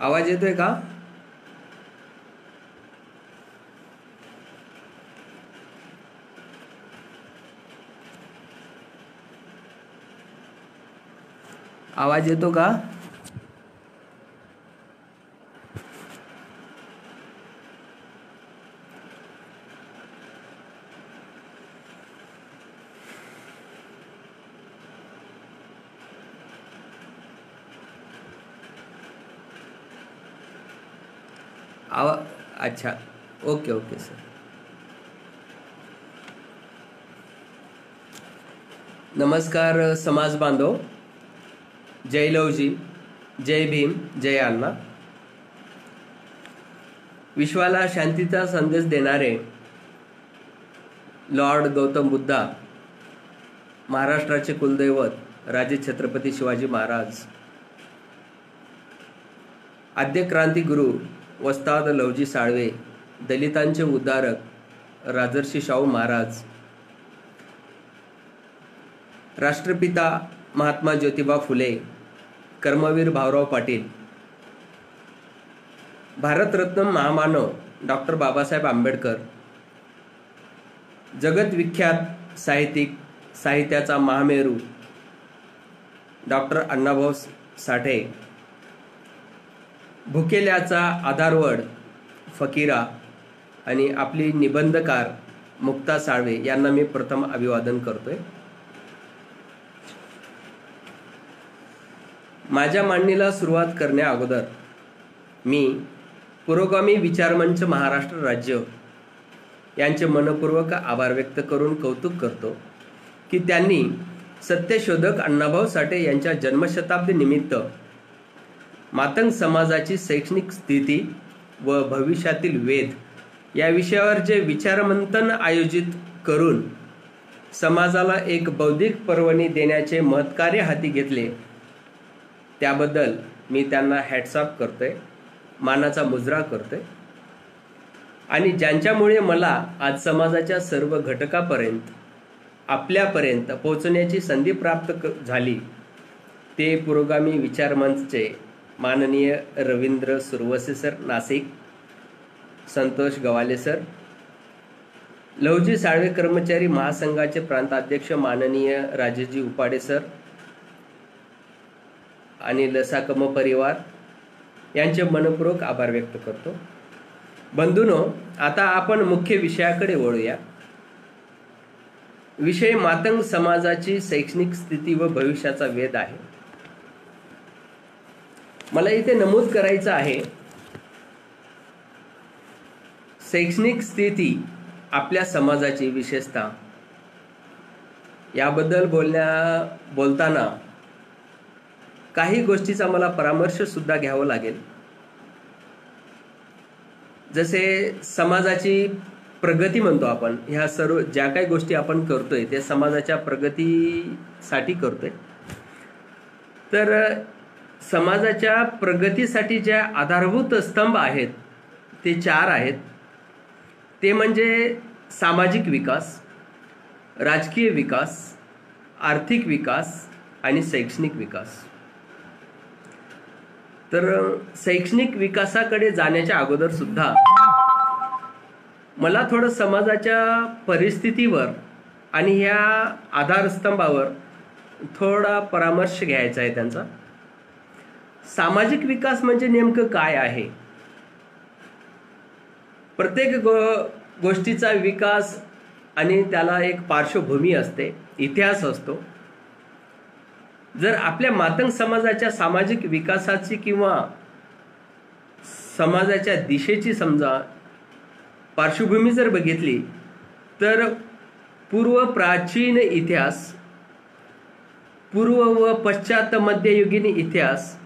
आवाज येतोय का? आवाज येतो का? अच्छा, ओके ओके सर. नमस्कार समाज बांधव. जय लवजी, जय भीम, जय अण्णा. विश्वाला शांतीचा संदेश देणारे लॉर्ड गौतम बुद्धा, महाराष्ट्राचे कुलदैवत राजे छत्रपती शिवाजी महाराज, आद्य क्रांतिगुरु वस्ताद लवजी साळवे, दलितांचे उद्धारक राजर्षी शाहू महाराज, राष्ट्रपिता महात्मा ज्योतिबा फुले, कर्मवीर भाऊराव पाटील, भारतरत्न महामानव डॉक्टर बाबासाहेब आंबेडकर, जगत विख्यात साहित्यिक, साहित्याचा महामेरू डॉक्टर अण्णाभाऊ साठे, भुकेल्याचा आधारवड फकीरा आणि आपली निबंधकार मुक्ता साळवे यांना मी प्रथम अभिवादन करतोय. माझ्या मांडणीला सुरुवात करण्या अगोदर मी पुरोगामी विचारमंच महाराष्ट्र राज्य यांचे मनपूर्वक आभार व्यक्त करून कौतुक करतो की त्यांनी सत्यशोधक अण्णाभाऊ साठे यांच्या जन्मशताब्दी निमित्त मातंग समाजाची शैक्षणिक स्थिती व भविष्यातील वेध या विषयावर जे विचारमंथन आयोजित करून समाजाला एक बौद्धिक पर्वणी देण्याचे महत्कार्य हाती घेतले, त्याबद्दल मी त्यांना हॅट्स ऑफ करतोय, मानाचा मुजरा करतोय. आणि ज्यांच्यामुळे मला आज समाजाच्या सर्व घटकापर्यंत आपल्यापर्यंत पोहोचण्याची संधी प्राप्त झाली ते पुरोगामी विचारमंचचे माननीय रवींद्र सुरवसे सर नाशिक, संतोष गवाले सर, लवजी साळवे कर्मचारी महासंघाचे प्रांताध्यक्ष माननीय राजेजी उपाडे सर आणि लसाकम परिवार यांचे मनपूर्वक आभार व्यक्त करतो. बंधूंनो, आता आपण मुख्य विषयाकडे वळूया. विषय मातंग समाजाची शैक्षणिक स्थिती व भविष्याचा वेध आहे. मला इथे नमूद करायचं आहे, शैक्षणिक स्थिती आपल्या समाजाची विशेषतः याबद्दल बोलताना काही गोष्टीचा मला परामर्श सुद्धा घ्यावा लागेल. जसे समाजाची प्रगती म्हणतो आपण, ह्या सर्व ज्या काही गोष्टी आपण करतोय ते समाजाच्या प्रगतीसाठी करतोय. तर समाजाच्या प्रगतीसाठी ज्या आधारभूत स्तंभ आहेत ते 4 आहेत. ते म्हणजे सामाजिक विकास, राजकीय विकास, आर्थिक विकास आणि शैक्षणिक विकास. तर शैक्षणिक विकासाकडे जाण्याच्या अगोदर सुद्धा मला थोडं समाजाच्या परिस्थितीवर आणि ह्या आधारस्तंभावर थोडा परामर्श घ्यायचा आहे त्यांचा. सामाजिक विकास म्हणजे नेमकं काय आहे? प्रत्येक गोष्टीचा विकास आणि त्याला एक पार्श्वभूमी असते, इतिहास असतो. जर आपल्या मातंग समाजाच्या सामाजिक विकासाची किंवा समाजाच्या दिशेची समजा पार्श्वभूमी जर बघितली तर पूर्व प्राचीन इतिहास, पूर्व व पश्चात मध्ययुगीन इतिहास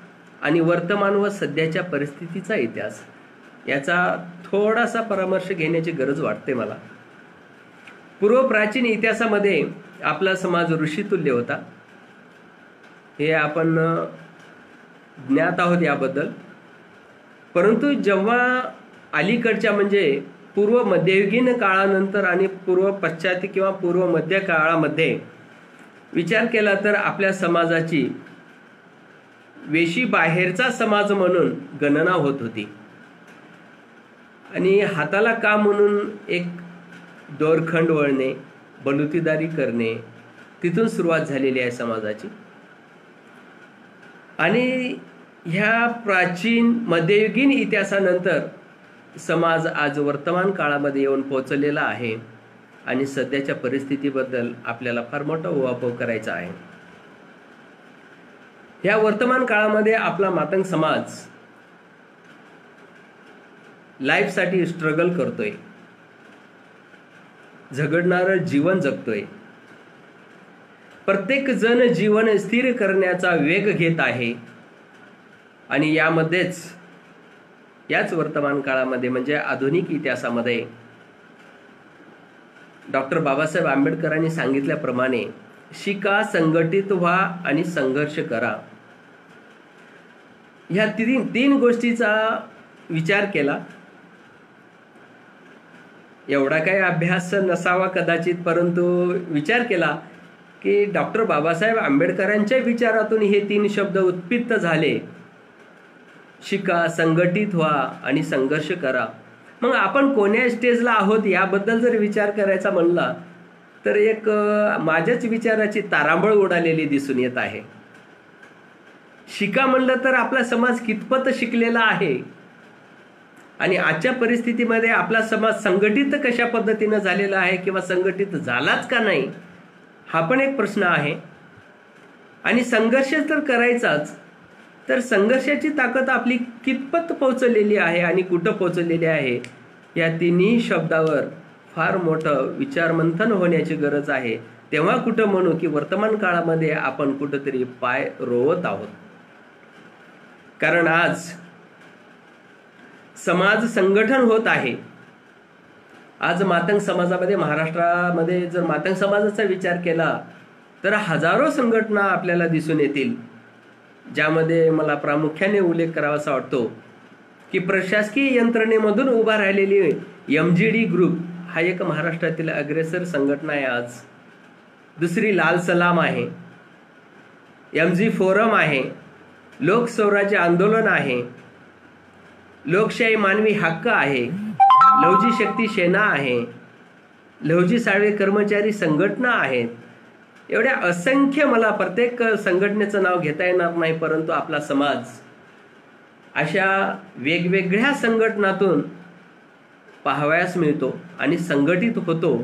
आणि वर्तमान व सध्याच्या परिस्थितीचा इतिहास याचा थोडासा परामर्श घेण्याची गरज वाटते मला. पूर्व प्राचीन इतिहासामध्ये आपला समाज ऋषितुल्य होता, हे आपण ज्ञात आहोत याबद्दल. परंतु जेव्हा अलीकडच्या म्हणजे पूर्व मध्ययुगीन काळानंतर आणि पूर्व पश्चाती किंवा पूर्व मध्य काळामध्ये विचार केला तर आपल्या समाजाची वेशी बाहेरचा समाज म्हणून गणना होत होती आणि हाताला काम म्हणून एक दोरखंड वळणे, बलुतेदारी करणे, तिथून सुरुवात झालेली आहे समाजाची. आणि ह्या प्राचीन मध्ययुगीन इतिहासानंतर समाज आज वर्तमान काळामध्ये येऊन पोहोचलेला आहे आणि सध्याच्या परिस्थितीबद्दल आपल्याला फार मोठा उहापोह करायचा आहे. या वर्तमान काळामध्ये आपला मातंग समाज लाईफसाठी स्ट्रगल करतोय, झगडणारं जीवन जगतोय. प्रत्येक जण जीवन स्थिर करण्याचा वेग घेत आहे आणि याच वर्तमान काळामध्ये म्हणजे आधुनिक इतिहासामध्ये डॉक्टर बाबासाहेब आंबेडकरांनी सांगितल्याप्रमाणे शिका, संघटित व्हा आणि संघर्ष करा. ह्या तीन गोष्टीचा विचार केला. एवढा काही अभ्यास नसावा कदाचित, परंतु विचार केला की डॉक्टर बाबासाहेब आंबेडकरांच्या विचारातून हे 3 शब्द उत्पित्त झाले, शिका, संघटित व्हा आणि संघर्ष करा. मग आपण कोण्या स्टेजला आहोत याबद्दल जर विचार करायचा म्हणला तर एक माझ्याच विचाराची तारांबळ उडालेली दिसून येत आहे. शिका म्हणलं तर आपला समाज कितपत शिकलेला आहे आणि आजच्या परिस्थितीमध्ये आपला समाज संघटित कशा पद्धतीनं झालेला आहे किंवा संघटित झालाच का नाही, हा पण एक प्रश्न आहे. आणि संघर्ष तर करायचाच, तर संघर्षाची ताकद आपली कितपत पोहोचलेली आहे आणि कुठं पोहोचलेली आहे, या 3 शब्दावर फार मोठं विचारमंथन होण्याची गरज आहे. तेव्हा कुठं म्हणू की वर्तमान काळामध्ये आपण कुठंतरी पाय रोवत आहोत. कारण आज समाज संघटन होत आहे. आज मातंग समाजामध्ये, महाराष्ट्रामध्ये जर मातंग समाजाचा विचार केला तर हजारो संघटना आपल्याला दिसून येतील, ज्यामध्ये मला प्रामुख्याने उल्लेख करावासा वाटतो की प्रशासकीय यंत्रणेमधून उभा राहिलेली MGD ग्रुप हा एक महाराष्ट्रातील अग्रेसर संघटना आहे. आज दुसरी लाल सलाम आहे, MG फोरम आहे, लोक स्वराज्य आंदोलन आहे, लोकशाही मानवी हक्क आहे, लहुजी शक्ती सेना आहे, लहुजी साळवे कर्मचारी संघटना आहेत. एवढ्या असंख्य, मला प्रत्येक संघटनेचं नाव घेता येणार नाही, परंतु आपला समाज अशा वेगवेगळ्या संघटनातून पाहावयास मिळतो आणि संघटित होतो.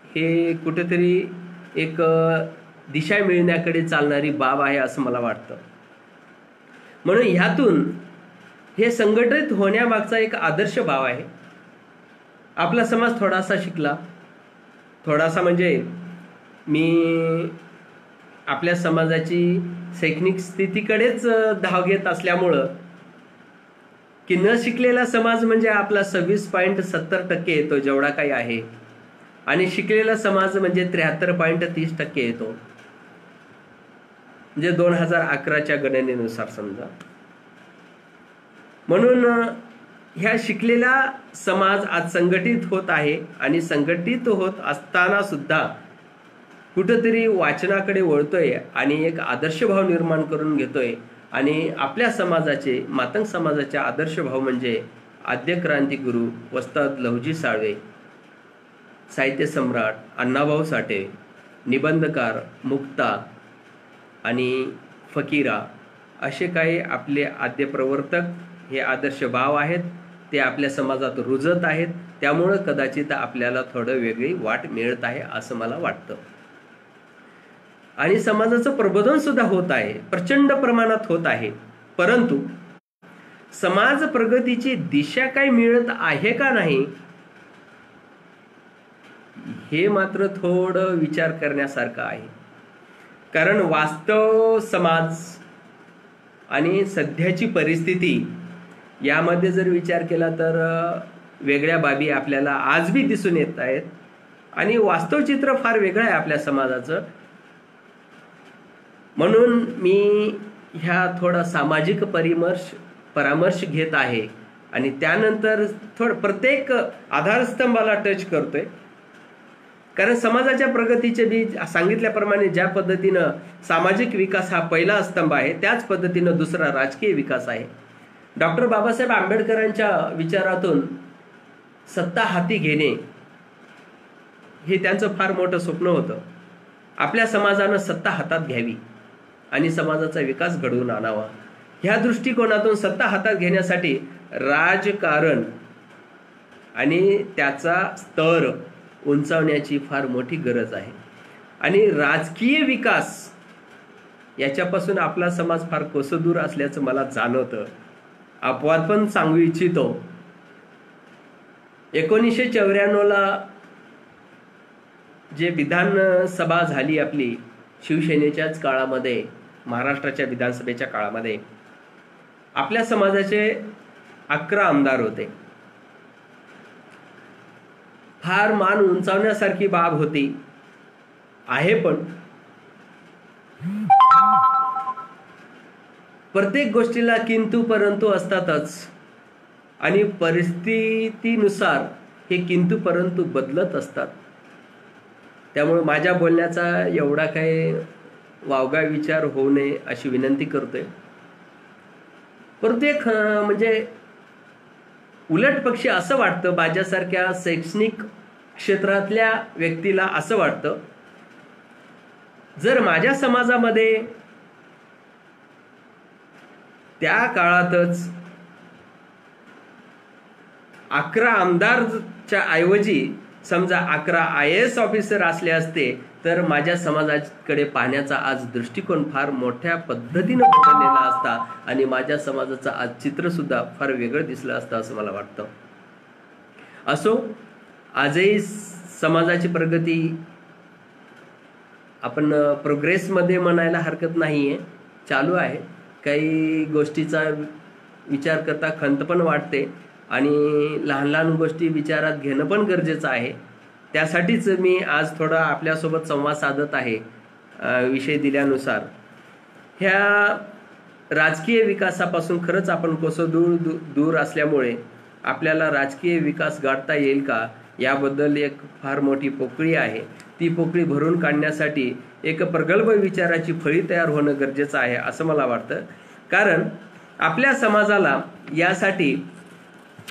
हे कुठेतरी एक दिशा मिळण्याकडे चालणारी बाब आहे असं मला वाटतं. म्हणून ह्यातून हे संघटित होण्यामागचा एक आदर्श भाव आहे. आपला समाज थोडासा शिकला, थोडासा म्हणजे मी आपल्या समाजाची शैक्षणिक स्थितीकडेच धाव घेत असल्यामुळं की न शिकलेला समाज म्हणजे आपला 26.70% येतो जेवढा काही आहे, आणि शिकलेला समाज म्हणजे 73.30% येतो, म्हणजे 2011च्या गणनेनुसार समजा. म्हणून ह्या शिकलेला समाज आज संघटित होत आहे आणि संघटित होत असताना सुद्धा कुठंतरी वाचनाकडे वळतोय आणि एक आदर्श भाव निर्माण करून घेतोय. आणि आपल्या समाजाचे, मातंग समाजाचे आदर्श भाव म्हणजे आद्य क्रांतिगुरु वस्ताद लहुजी साळवे, साहित्य सम्राट अण्णाभाऊ साठे, निबंधकार मुक्ता आणि फकीरा, असे काही आपले आद्य प्रवर्तक हे आदर्श भाव आहेत. ते आपल्या समाजात रुजत आहेत. त्यामुळं कदाचित आपल्याला थोडं वेगळी वाट मिळत आहे असं मला वाटतं. आणि समाजाचं प्रबोधन सुद्धा होत आहे, प्रचंड प्रमाणात होत आहे. परंतु समाज प्रगतीची दिशा काही मिळत आहे का नाही, हे मात्र थोडं विचार करण्यासारखं आहे. कारण वास्तव समाज आणि सध्याची परिस्थिती यामध्ये जर विचार केला तर वेगळ्या बाबी आपल्याला आज भी दिसून येत आहेत आणि वास्तव चित्र फार वेगळं आहे आपल्या समाजाचं. म्हणून मी ह्या थोडा सामाजिक परामर्श घेत आहे आणि त्यानंतर प्रत्येक आधारस्तंभाला टच करतोय. कारण समाजाच्या प्रगतीचे बी सांगितल्याप्रमाणे ज्या पद्धतीनं सामाजिक विकास हा पहिला स्तंभ आहे, त्याच पद्धतीनं दुसरा राजकीय विकास आहे. डॉक्टर बाबासाहेब आंबेडकरांच्या विचारातून सत्ता हाती घेणे हे त्यांचं फार मोठं स्वप्न होतं. आपल्या समाजानं सत्ता हातात घ्यावी आणि समाजाचा विकास घडवून आणावा. ह्या दृष्टिकोनातून सत्ता हातात घेण्यासाठी राजकारण आणि त्याचा स्तर उंचावण्याची फार मोठी गरज आहे. आणि राजकीय विकास याच्यापासून आपला समाज फार कोसदूर असल्याचं मला जाणवतं. अपवाद पण सांगू इच्छितो. 1994ला जे विधानसभा झाली आपली शिवसेनेच्याच काळामध्ये, महाराष्ट्राच्या विधानसभेच्या काळामध्ये आपल्या समाजाचे 11 आमदार होते. फार मान उंचावण्यासारखी बाब होती आहे. पण प्रत्येक गोष्टीला किंतु परंतु असतातच आणि परिस्थितीनुसार हे किंतु परंतु बदलत असतात. त्यामुळे माझ्या बोलण्याचा एवढा काही वावगा विचार होऊ नये अशी विनंती करतोय. परंतु एक म्हणजे उलट पक्षी असं वाटतं, माझ्यासारख्या शैक्षणिक क्षेत्रातल्या व्यक्तीला असं वाटतं, जर माझ्या समाजामध्ये त्या काळातच 11 आमदारच्या ऐवजी समजा 11 IAS ऑफिसर असले असते तर माझ्या समाजाकडे पाहण्याचा आज दृष्टिकोन फार मोठ्या पद्धतीनं बदललेला असता आणि माझ्या समाजाचं आज चित्र सुद्धा फार वेगळं दिसलं असतं असं मला वाटतं. असो, आजही समाजाची प्रगती आपण प्रोग्रेसमध्ये म्हणायला हरकत नाहीये, चालू आहे. काही गोष्टीचा विचार करता खंत पण वाटते आणि लहान लहान गोष्टी विचारात घेणं पण गरजेचं आहे. त्यासाठीच मी आज थोडा आपल्यासोबत संवाद साधत आहे. विषय दिल्यानुसार ह्या राजकीय विकासापासून खरंच आपण कसं दूर असल्यामुळे आपल्याला राजकीय विकास गाठता येईल का याबद्दल एक फार मोठी पोकळी आहे. ती पोकळी भरून काढण्यासाठी एक प्रगल्भ विचाराची फळी तयार होणं गरजेचं आहे असं मला वाटतं. कारण आपल्या समाजाला यासाठी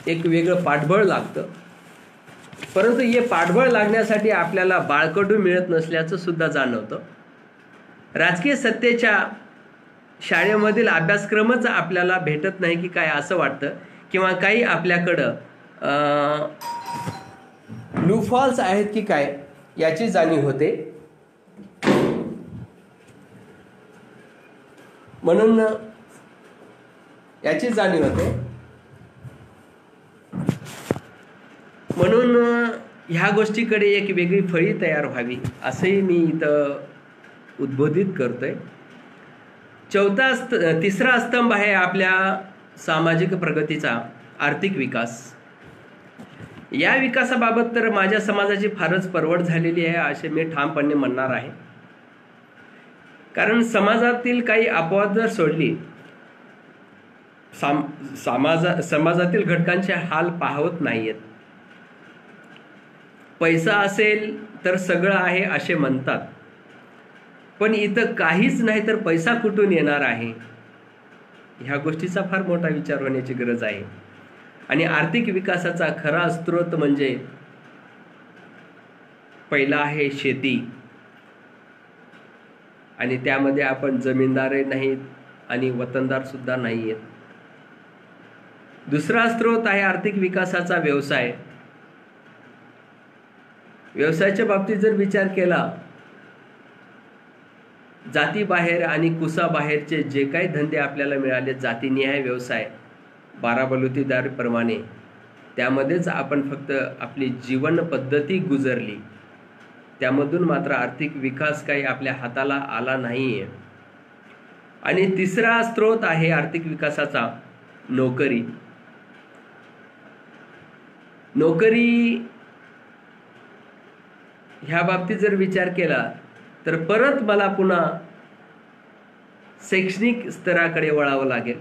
एक वेगळं पाठबळ लागतं. परंतु हे पाठबळ लागण्यासाठी आपल्याला बाळकडू मिळत नसल्याचं सुद्धा जाणवतं. राजकीय सत्तेच्या शाळेमधील अभ्यासक्रमच आपल्याला भेटत नाही की काय असं वाटतं, किंवा काही आपल्याकडं लूफॉल्स आहेत की काय याची जाणीव होते. म्हणून याची जाणीव होते. म्हणून ह्या गोष्टीकडे एक वेगळी फळी तयार व्हावी असंही मी इथं उद्बोधित करतोय. तिसरा स्तंभ आहे आपल्या सामाजिक प्रगतीचा आर्थिक विकास. या विकासाबाबत तर माझ्या समाजाची फारच परवड झालेली आहे असे मी ठामपणे म्हणणार आहे. कारण समाजातील काही अपवाद जर सोडली, समाजातील घटकांचे हाल पाहत नाहीयेत. पैसा असेल तर सगळं आहे असे म्हणतात, पण इथं काहीच नाही तर पैसा कुठून येणार आहे ह्या गोष्टीचा फार मोठा विचार होण्याची गरज आहे. आणि आर्थिक विकासाचा खरा स्रोत म्हणजे पहिला आहे शेती, आणि त्यामध्ये आपण जमीनदारही नाहीत आणि वतनदार सुद्धा नाहीयेत. दुसरा स्रोत आहे आर्थिक विकासाचा व्यवसाय. व्यवसायाच्या बाबतीत जर विचार केला, जातीबाहेर आणि कुसाबाहेरचे जे काही धंदे आपल्याला मिळाले, जातीनिहाय व्यवसाय 12 बलुतेदारीप्रमाणे, त्यामध्येच आपण फक्त आपली जीवन पद्धती गुजरली. त्यामधून मात्र आर्थिक विकास काही आपल्या हाताला आला नाहीये. आणि तिसरा स्रोत आहे आर्थिक विकासाचा नोकरी. नोकरी ह्या बाबतीत जर विचार केला तर परत मला पुन्हा शैक्षणिक स्तराकडे वळावं लागेल.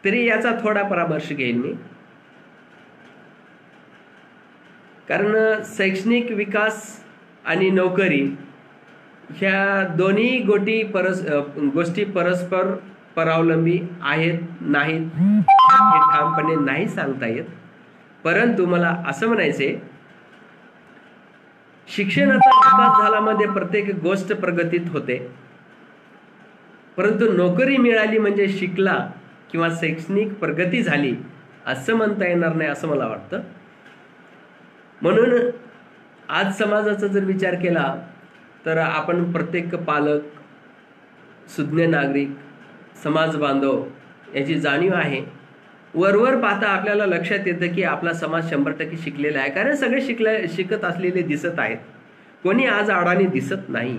तरी याचा थोडा परामर्श घेईन मी. कारण शैक्षणिक विकास आणि नोकरी ह्या दोन्ही गोष्टी परस्पर परावलंबी आहेत नाहीत हे ठामपणे नाही सांगता येत. परंतु मला असं म्हणायचे, शिक्षणाचा विकास झाल्यामध्ये प्रत्येक गोष्ट प्रगतीत होते, परंतु नोकरी मिळाली म्हणजे शिकला किंवा शैक्षणिक प्रगती झाली असं म्हणता येणार नाही असं मला वाटतं. म्हणून आज समाजाचा जर विचार केला तर आपण प्रत्येक पालक, सुज्ञ नागरिक, समाज बांधव याची जाणीव आहे. वरवर पाहता आपल्याला लक्षात येतं की आपला समाज 100% शिकलेला आहे, कारण सगळे शिकत असलेले दिसत आहेत, कोणी आज अडाणी दिसत नाही.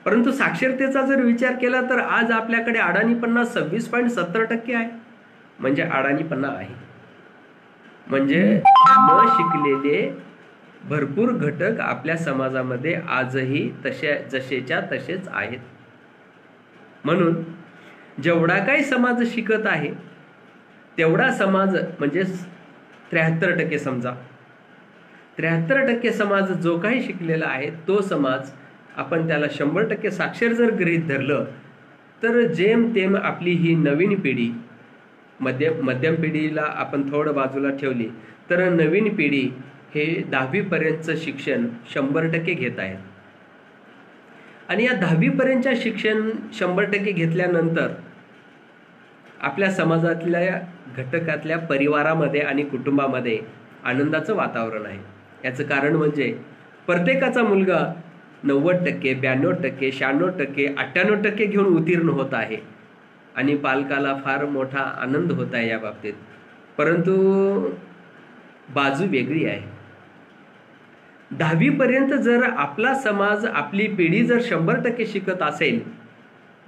परंतु साक्षरतेचा जर विचार केला तर आज आपल्याकडे अडाणीपणा 26.70% आहे, म्हणजे अडाणीपणा आहे. म्हणजे न शिकलेले भरपूर घटक आपल्या समाजामध्ये आजही जसेच्या तसेच आहेत. म्हणून जेवढा काही समाज शिकत आहे तेवढा समाज म्हणजे 73% समजा, 73% समाज जो काही शिकलेला आहे तो समाज आपण त्याला 100% साक्षर जर गृहीत धरलं तर जेमतेम आपली ही नवीन पिढी, मध्यम पिढीला आपण थोडं बाजूला ठेवली तर नवीन पिढी हे 10वी पर्यंतचं शिक्षण 100% घेत आहेत. आणि या 10वी पर्यंतच्या शिक्षण 100% घेतल्यानंतर आपल्या समाजातल्या घटकातल्या परिवारामध्ये आणि कुटुंबामध्ये आनंदाचं वातावरण आहे. याचं कारण म्हणजे प्रत्येकाचा मुलगा 90%, 92%, 96%, 98% घेऊन उत्तीर्ण होत आहे आणि पालकाला फार मोठा आनंद होत आहे या बाबतीत. परंतु बाजू वेगळी आहे. 10वी पर्यंत जर आपला समाज, आपली पिढी जर 100% शिकत असेल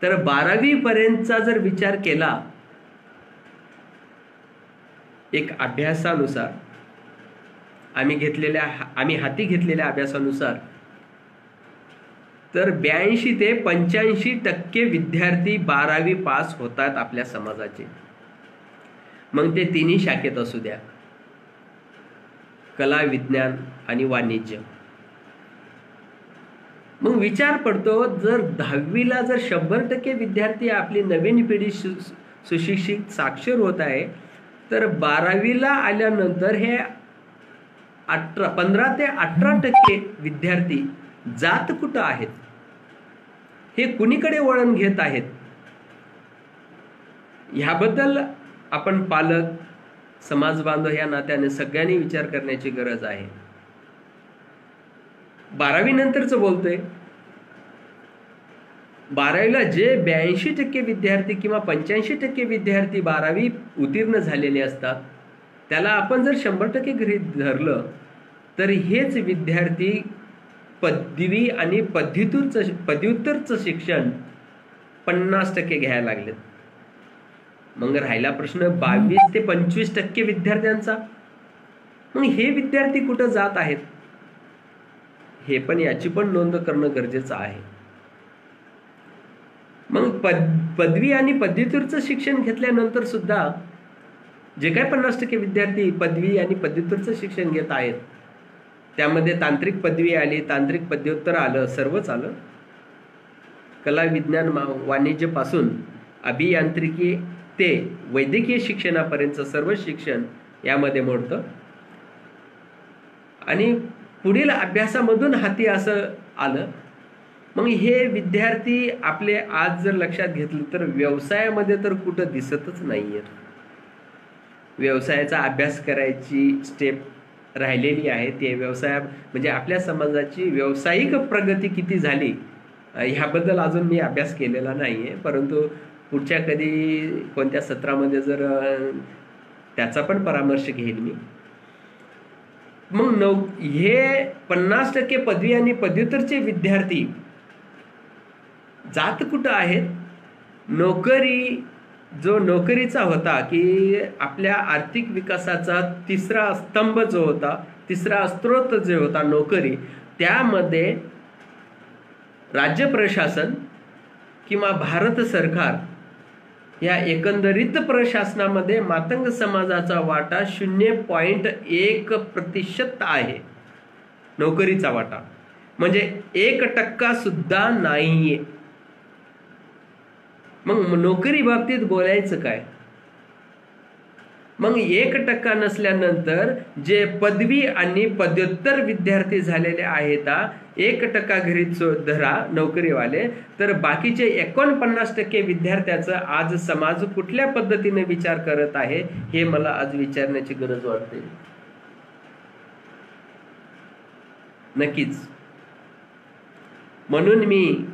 तर 12वी पर्यंतचा जर विचार केला, एक अभ्यासानुसार आम्ही हाती घेतलेल्या अभ्यासानुसार तर 82 ते 85% विद्यार्थी 12वी पास होतात आपल्या समाजाचे. मग ते तिन्ही शाखेत असू द्या, कला, विज्ञान आणि वाणिज्य. मग विचार पडतो, जर 10वीला जर 100% विद्यार्थी आपली नवीन पिढी सुशिक्षित साक्षर होत आहे तर 12वीला आल्यानंतर हे 15 ते 18% विद्यार्थी जात कुठं आहेत, हे कुणीकडे वळण घेत आहेत, ह्याबद्दल आपण पालक, समाज बांधव या नात्याने सगळ्यांनी विचार करण्याची गरज आहे. 12वी नंतरच बोलतोय. 12वीला जे 82% विद्यार्थी किंवा 85% विद्यार्थी 12वी उत्तीर्ण झालेले असतात त्याला आपण जर 100% गृहीत धरलं तर हेच विद्यार्थी पदवी आणि पदव्युत्तरचं शिक्षण 50% घ्यायला लागलेत. मग राहिला प्रश्न 22 ते 25% विद्यार्थ्यांचा. मग हे विद्यार्थी कुठं जात आहेत हे पण याची पण नोंद करणं गरजेचं आहे. मग पदवी आणि पदव्युत्तरचं शिक्षण घेतल्यानंतर सुद्धा जे काही 50% विद्यार्थी पदवी आणि पदव्युत्तरचं शिक्षण घेत आहेत त्यामध्ये तांत्रिक पदवी आली, तांत्रिक पदव्युत्तर आलं, सर्वच आलं. कला, विज्ञान, वाणिज्य पासून अभियांत्रिकी ते वैद्यकीय शिक्षणापर्यंतचं सर्व शिक्षण यामध्ये मोडतं आणि पुढील अभ्यासामधून हाती असं आलं. मग हे विद्यार्थी आपले आज जर लक्षात घेतलं तर व्यवसायामध्ये तर कुठं दिसतच नाहीये. व्यवसायाचा अभ्यास करायची स्टेप राहिलेली आहे. ते व्यवसाय म्हणजे आपल्या समाजाची व्यावसायिक प्रगती किती झाली ह्याबद्दल अजून मी अभ्यास केलेला नाहीये, परंतु पुढच्या कधी कोणत्या सत्रामध्ये जर त्याचा पण परामर्श घेईन मी. मग हे 50% पदवी आणि पदव्युत्तरचे विद्यार्थी जात कुठं आहेत. जो नोकरीचा होता की आपल्या आर्थिक विकासाचा तिसरा स्तंभ जो होता, तिसरा स्रोत जो होता नोकरी, त्यामध्ये राज्य प्रशासन किंवा भारत सरकार या एकंदरीत प्रशासनामध्ये मातंग समाजाचा वाटा 0.1% आहे नोकरीचा वाटा, म्हणजे 1% सुद्धा नाहीये. मग नोकरी बाबतीत बोलायचं काय? मग 1% नसल्यानंतर जे पदवी आणि पदव्युत्तर विद्यार्थी झालेले आहेत 1% घरी धरा नोकरीवाले, तर बाकीचे 49% विद्यार्थ्याचं आज समाज कुठल्या पद्धतीने विचार करत आहे हे मला आज विचारण्याची गरज वाटते. नक्कीच. म्हणून मी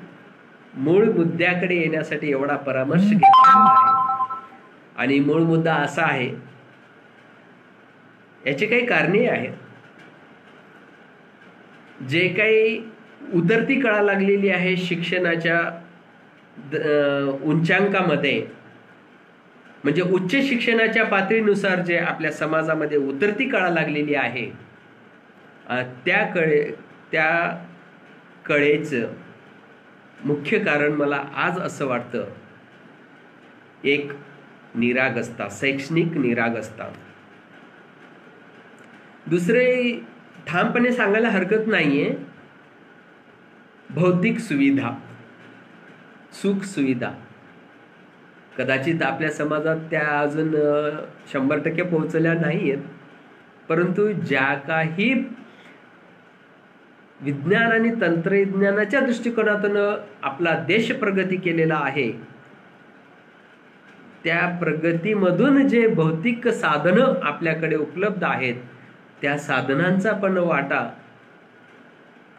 मूळ मुद्द्याकडे येण्यासाठी एवढा परामर्श घेतलेला आहे. आणि मूळ मुद्दा असा आहे, याची काही कारणे आहेत. जे काही उतरती कळा लागलेली आहे शिक्षणाच्या उंचांकामध्ये, म्हणजे उच्च शिक्षणाच्या पातळीनुसार जे आपल्या समाजामध्ये उतरती कळा लागलेली आहे, त्या कळेचं मुख्य कारण मला आज असं वाटतं, एक निरागसता, शैक्षणिक निरागसता. दुसरे ठामपणे सांगायला हरकत नाहीये, भौतिक सुविधा, सुख सुविधा कदाचित आपल्या समाजात त्या अजून 100% पोहोचल्या नाहीयेत, परंतु ज्या काही विज्ञान आणि तंत्रज्ञानाच्या दृष्टिकोनातून आपला देश प्रगती केलेला आहे, त्या प्रगतीमधून जे भौतिक साधनं आपल्याकडे उपलब्ध आहेत, त्या साधनांचा पण वाटा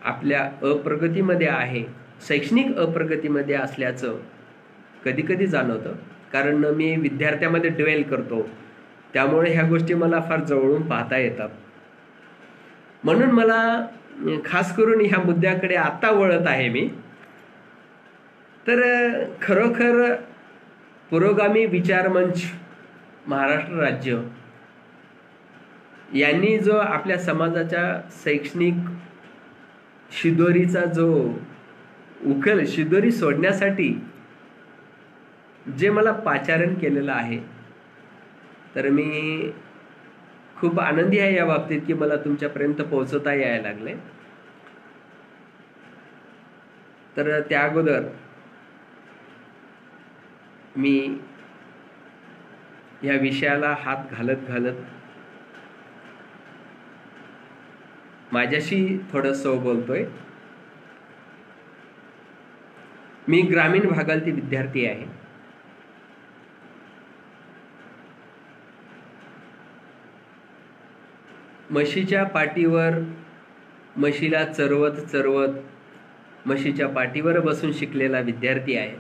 आपल्या अप्रगतीमध्ये आहे, शैक्षणिक अप्रगतीमध्ये असल्याचं कधी कधी जाणवतं. कारण मी विद्यार्थ्यामध्ये ड्वेल करतो, त्यामुळे ह्या गोष्टी मला फार जवळून पाहता येतात. म्हणून मला खास करून ह्या मुद्द्याकडे आता वळत आहे मी. तर खरोखर पुरोगामी विचारमंच महाराष्ट्र राज्य यांनी जो आपल्या समाजाच्या शैक्षणिक शिदोरीचा जो उकल शिदोरी सोडण्यासाठी जे मला पाचारण केलेलं आहे, तर मी खूप आनंदी आहे या बाबतीत की मला तुमच्यापर्यंत पोहोचवता यायला लागले. तर त्या अगोदर मी या विषयाला हात घालत घालत माझ्याशी थोडंसं बोलतोय. मी ग्रामीण भागातील विद्यार्थी आहे. म्हशीच्या पाठीवर म्हशीला चरवत चरवत म्हशीच्या पाठीवर बसून शिकलेला विद्यार्थी आहे.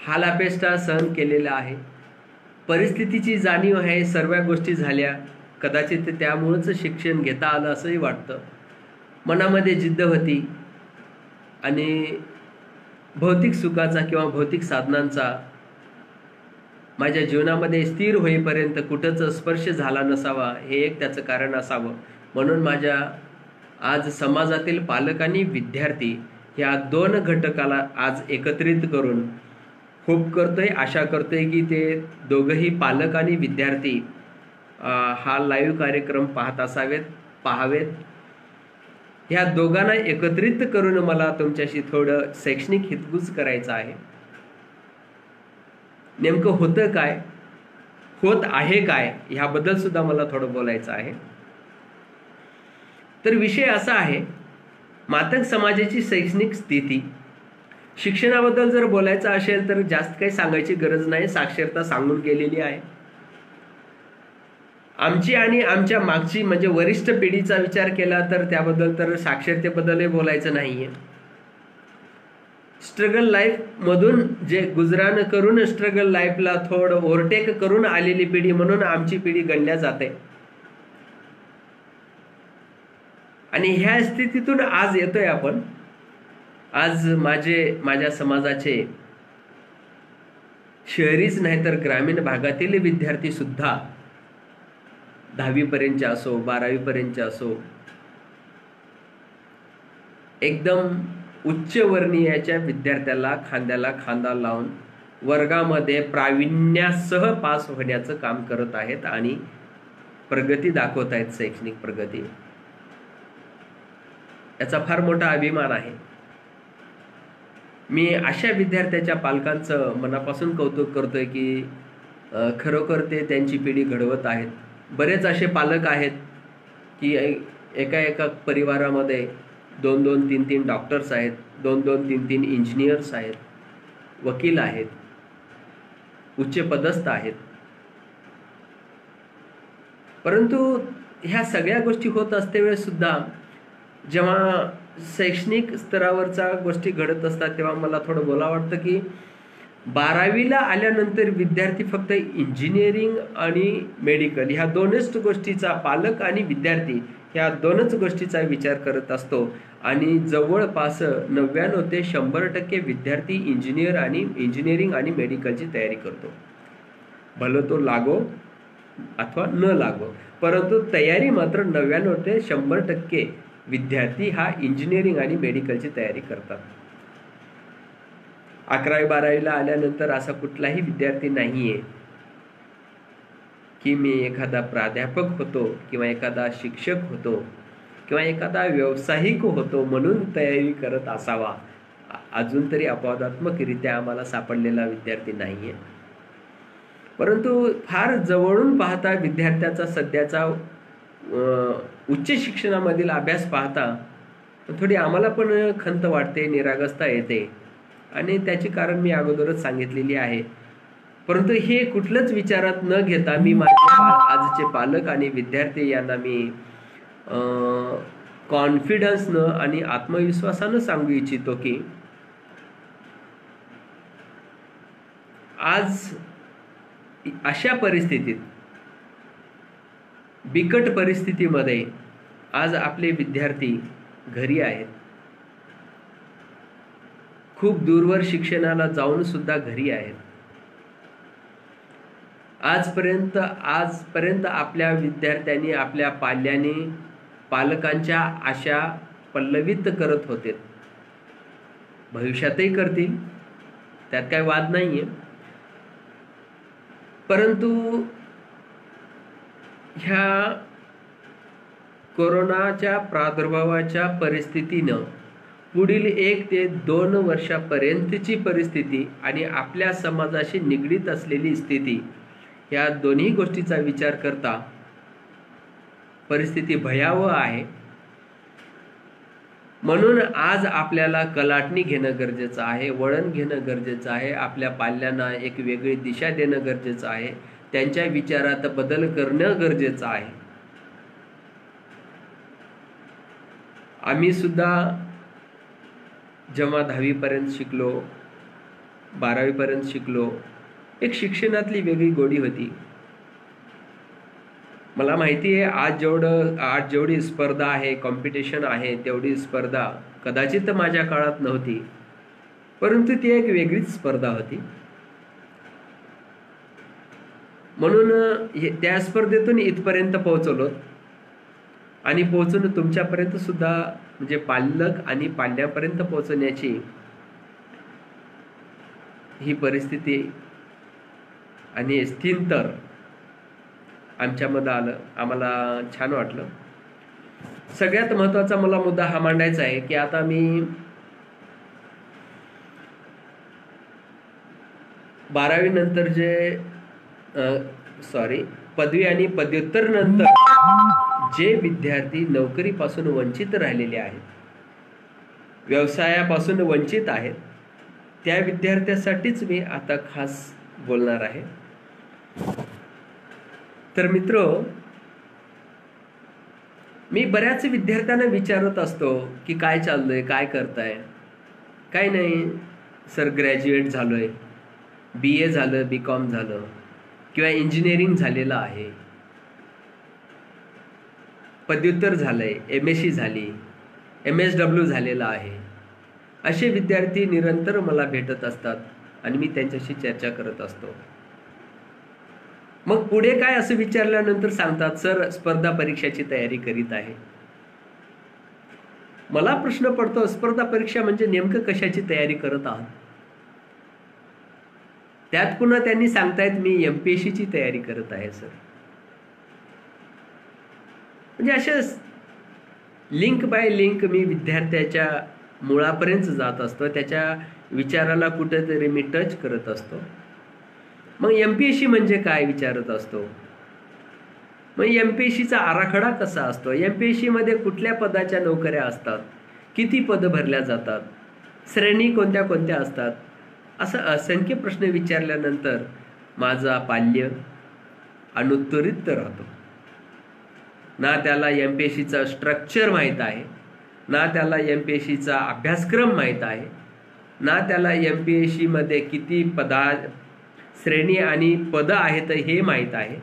हालापेष्टा सहन केलेला आहे. परिस्थितीची जाणीव आहे. सर्व गोष्टी झाल्या, कदाचित त्यामुळेच शिक्षण घेता आलं असंही वाटतं. मनामध्ये जिद्द होती आणि भौतिक सुखाचा किंवा भौतिक साधनांचा माझ्या जीवनामध्ये स्थिर होईपर्यंत कुठंच स्पर्श झाला नसावा, हे एक त्याचं कारण असावं. म्हणून माझ्या आज समाजातील पालक आणि विद्यार्थी ह्या दोन घटकाला आज एकत्रित करून खूप करतोय, आशा करतोय की ते दोघंही पालक आणि विद्यार्थी हा लाईव्ह कार्यक्रम पाहावेत. ह्या दोघांना एकत्रित करून मला तुमच्याशी थोडं शैक्षणिक हितगुज करायचं आहे. नेमकं होतं काय, होत आहे काय, ह्याबद्दल सुद्धा मला थोडं बोलायचं आहे. तर विषय असा आहे, मातंग समाजाची शैक्षणिक स्थिती. शिक्षणाबद्दल जर बोलायचं असेल तर जास्त काही सांगायची गरज नाही, साक्षरता सांगून गेलेली आहे. आमची आणि आमच्या मागची म्हणजे वरिष्ठ पिढीचा विचार केला तर त्याबद्दल तर साक्षरतेबद्दलही बोलायचं नाहीये. स्ट्रगल लाईफ मधून जे गुजराण करून स्ट्रगल लाईफला थोडं ओव्हरटेक करून आलेली पिढी म्हणून आमची पिढी गणल्या जाते. आणि ह्या स्थितीतून आज येतोय आपण. आज माझ्या समाजाचे शहरीच नाही तर ग्रामीण भागातील विद्यार्थी सुद्धा 10वी पर्यंतचे असो 12वी पर्यंतचे असो एकदम उच्च वर्णीयाच्या विद्यार्थ्याला खांद्याला खांदा लावून वर्गामध्ये प्रावीण्यासह पास होण्याचं काम करत आहेत आणि प्रगती दाखवत आहेत, शैक्षणिक प्रगती. याचा फार मोठा अभिमान आहे. मी अशा विद्यार्थ्याच्या पालकांचं मनापासून कौतुक करतोय की खरोखर ते त्यांची पिढी घडवत आहेत. बरेच असे पालक आहेत की एका परिवारामध्ये 2-2, 3-3 डॉक्टर्स आहेत, 2-2, 3-3 इंजिनियर्स आहेत, वकील आहेत, उच्च पदस्थ आहेत. परंतु ह्या सगळ्या गोष्टी होत असतेवेळेस सुद्धा जेव्हा शैक्षणिक स्तरावरच्या गोष्टी घडत असतात तेव्हा मला थोडं बोलावं वाटतं की 12वीला आल्यानंतर विद्यार्थी फक्त इंजिनिअरिंग आणि मेडिकल ह्या दोनच गोष्टीचा, पालक आणि विद्यार्थी ह्या दोनच गोष्टीचा विचार करत असतो आणि जवळपास 99 ते 100% विद्यार्थी इंजिनिअरिंग आणि मेडिकलची तयारी करतो. भलं तो लागो अथवा न लागो, परंतु तयारी मात्र 99 ते 100% विद्यार्थी हा इंजिनिअरिंग आणि मेडिकलची तयारी करतात. 11वी-12वीला आल्यानंतर असा कुठलाही विद्यार्थी नाहीये की मी एखादा प्राध्यापक होतो किंवा एखादा शिक्षक होतो किंवा एखादा व्यावसायिक होतो म्हणून तयारी करत असावा. अजून तरी अपवादात्मकरित्या आम्हाला सापडलेला विद्यार्थी नाहीये. परंतु फार जवळून पाहता विद्यार्थ्याचा सध्याचा उच्च शिक्षणामधील अभ्यास पाहता थोडी आम्हाला पण खंत वाटते, निरागसता येते आणि त्याची कारण मी अगोदरच सांगितलेली आहे. परंतु हे कुठलंच विचारात न घेता मी माझे आजचे पालक आणि विद्यार्थी यांना मी कॉन्फिडन्सनं आणि आत्मविश्वासानं सांगू इच्छितो की आज अशा परिस्थितीत, बिकट परिस्थितीमध्ये आज आपले विद्यार्थी घरी आहेत. खूप दूरवर शिक्षणाला जाऊन सुद्धा घरी आहेत. आजपर्यंत आपल्या विद्यार्थ्यांनी, आपल्या पाल्याने पालकांच्या आशा पल्लवित करत होते. भविष्यातही करतील, त्यात काही वाद नाहीये. परंतु ह्या कोरोनाच्या प्रादुर्भावाच्या परिस्थितीनं पुढील 1 ते 2 वर्षापर्यंतची परिस्थिती आणि आपल्या समाजाशी निगडीत असलेली स्थिती या दोन्ही गोष्टीचा विचार करता परिस्थिती भयावह आहे. म्हणून आज आपल्याला कलाटणी घेणं गरजेचं आहे, वळण घेणं गरजेचं आहे, आपल्या पाल्यांना एक वेगळी दिशा देणं गरजेचं आहे, त्यांच्या विचारात बदल करणं गरजेचं आहे. आम्ही सुद्धा जेव्हा 10वीपर्यंत शिकलो, 12वीपर्यंत शिकलो, एक शिक्षणातली वेगळी गोडी होती. मला माहिती आहे आज जेवढी स्पर्धा आहे, कॉम्पिटिशन आहे, तेवढी स्पर्धा कदाचित माझ्या काळात नव्हती. परंतु ती एक वेगळीच स्पर्धा होती. म्हणून त्या स्पर्धेतून इथपर्यंत पोहोचलो आणि पोहोचून तुमच्यापर्यंत सुद्धा म्हणजे पालक आणि पाल्यापर्यंत पोहोचण्याची ही परिस्थिती आणि स्थिंतर आमच्यामध्ये आलं. आम्हाला छान वाटलं. सगळ्यात महत्त्वाचा मला मुद्दा हा मांडायचा आहे की आता मी 12वी नंतर पदवी आणि पदव्युत्तर नंतर जे विद्यार्थी नोकरीपासून वंचित राहिलेले आहेत, व्यवसायापासून वंचित आहेत, त्या विद्यार्थ्यासाठीच मी आता खास बोलणार आहे. तर मित्र, मी बऱ्याच विद्यार्थ्यांना विचारत असतो की काय चाललंय, काय करताय. काय नाही सर, ग्रॅज्युएट झालोय, BA झालं, BCom झालं किंवा इंजिनिअरिंग झालेलं आहे, पदव्युत्तर झालंय, MSc झाली, MSW झालेला आहे. असे विद्यार्थी निरंतर मला भेटत असतात आणि मी त्यांच्याशी चर्चा करत असतो. मग पुढे काय असं विचारल्यानंतर सांगतात, सर स्पर्धा परीक्षाची तयारी करीत आहे. मला प्रश्न पडतो, स्पर्धा परीक्षा म्हणजे नेमकं कशाची तयारी करत आहात? त्यात पुन्हा त्यांनी सांगतायत मी MPSCची तयारी करत आहे सर. म्हणजे अशा लिंक बाय लिंक मी विद्यार्थ्याच्या मुळापर्यंत जात असतो, त्याच्या विचाराला कुठेतरी मी टच करत असतो. मग MPSC म्हणजे काय विचारत असतो. मग MPSCचा आराखडा कसा असतो, MPSC मध्ये कुठल्या पदाच्या नोकऱ्या असतात, किती पदं भरल्या जातात, श्रेणी कोणत्या कोणत्या असतात, असं असंख्य प्रश्न विचारल्यानंतर माझा पाल्य अनुत्तरित राहतो. ना त्याला MPSCचा स्ट्रक्चर माहीत आहे, ना त्याला MPSCचा अभ्यासक्रम माहीत आहे, ना त्याला MPSC मध्ये किती श्रेणी आणि पदं आहेत हे माहीत आहे.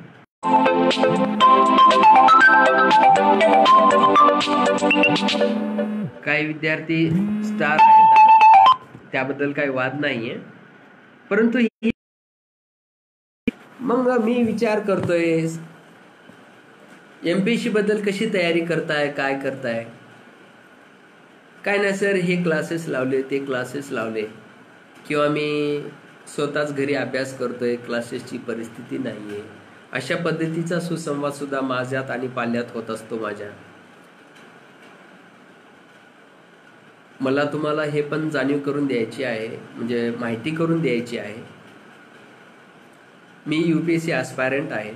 काही विद्यार्थी स्टार आहेत, त्याबद्दल काही वाद नाहीये, परंतु मग मी विचार करतोय MPSC बद्दल कशी तयारी करताय, काय करताय. काय नाही सर, हे क्लासेस लावले, ते क्लासेस लावले, किंवा मी स्वतःच घरी अभ्यास करतोय, क्लासेसची परिस्थिती नाहीये. अशा पद्धतीचा सुसंवाद सुद्धा माझ्यात आणि पाल्यात होत असतो माझ्या. मला तुम्हाला हे पण जाणीव करून द्यायची आहे, म्हणजे माहिती करून द्यायची आहे. मी UPSC ॲस्पायरंट आहे.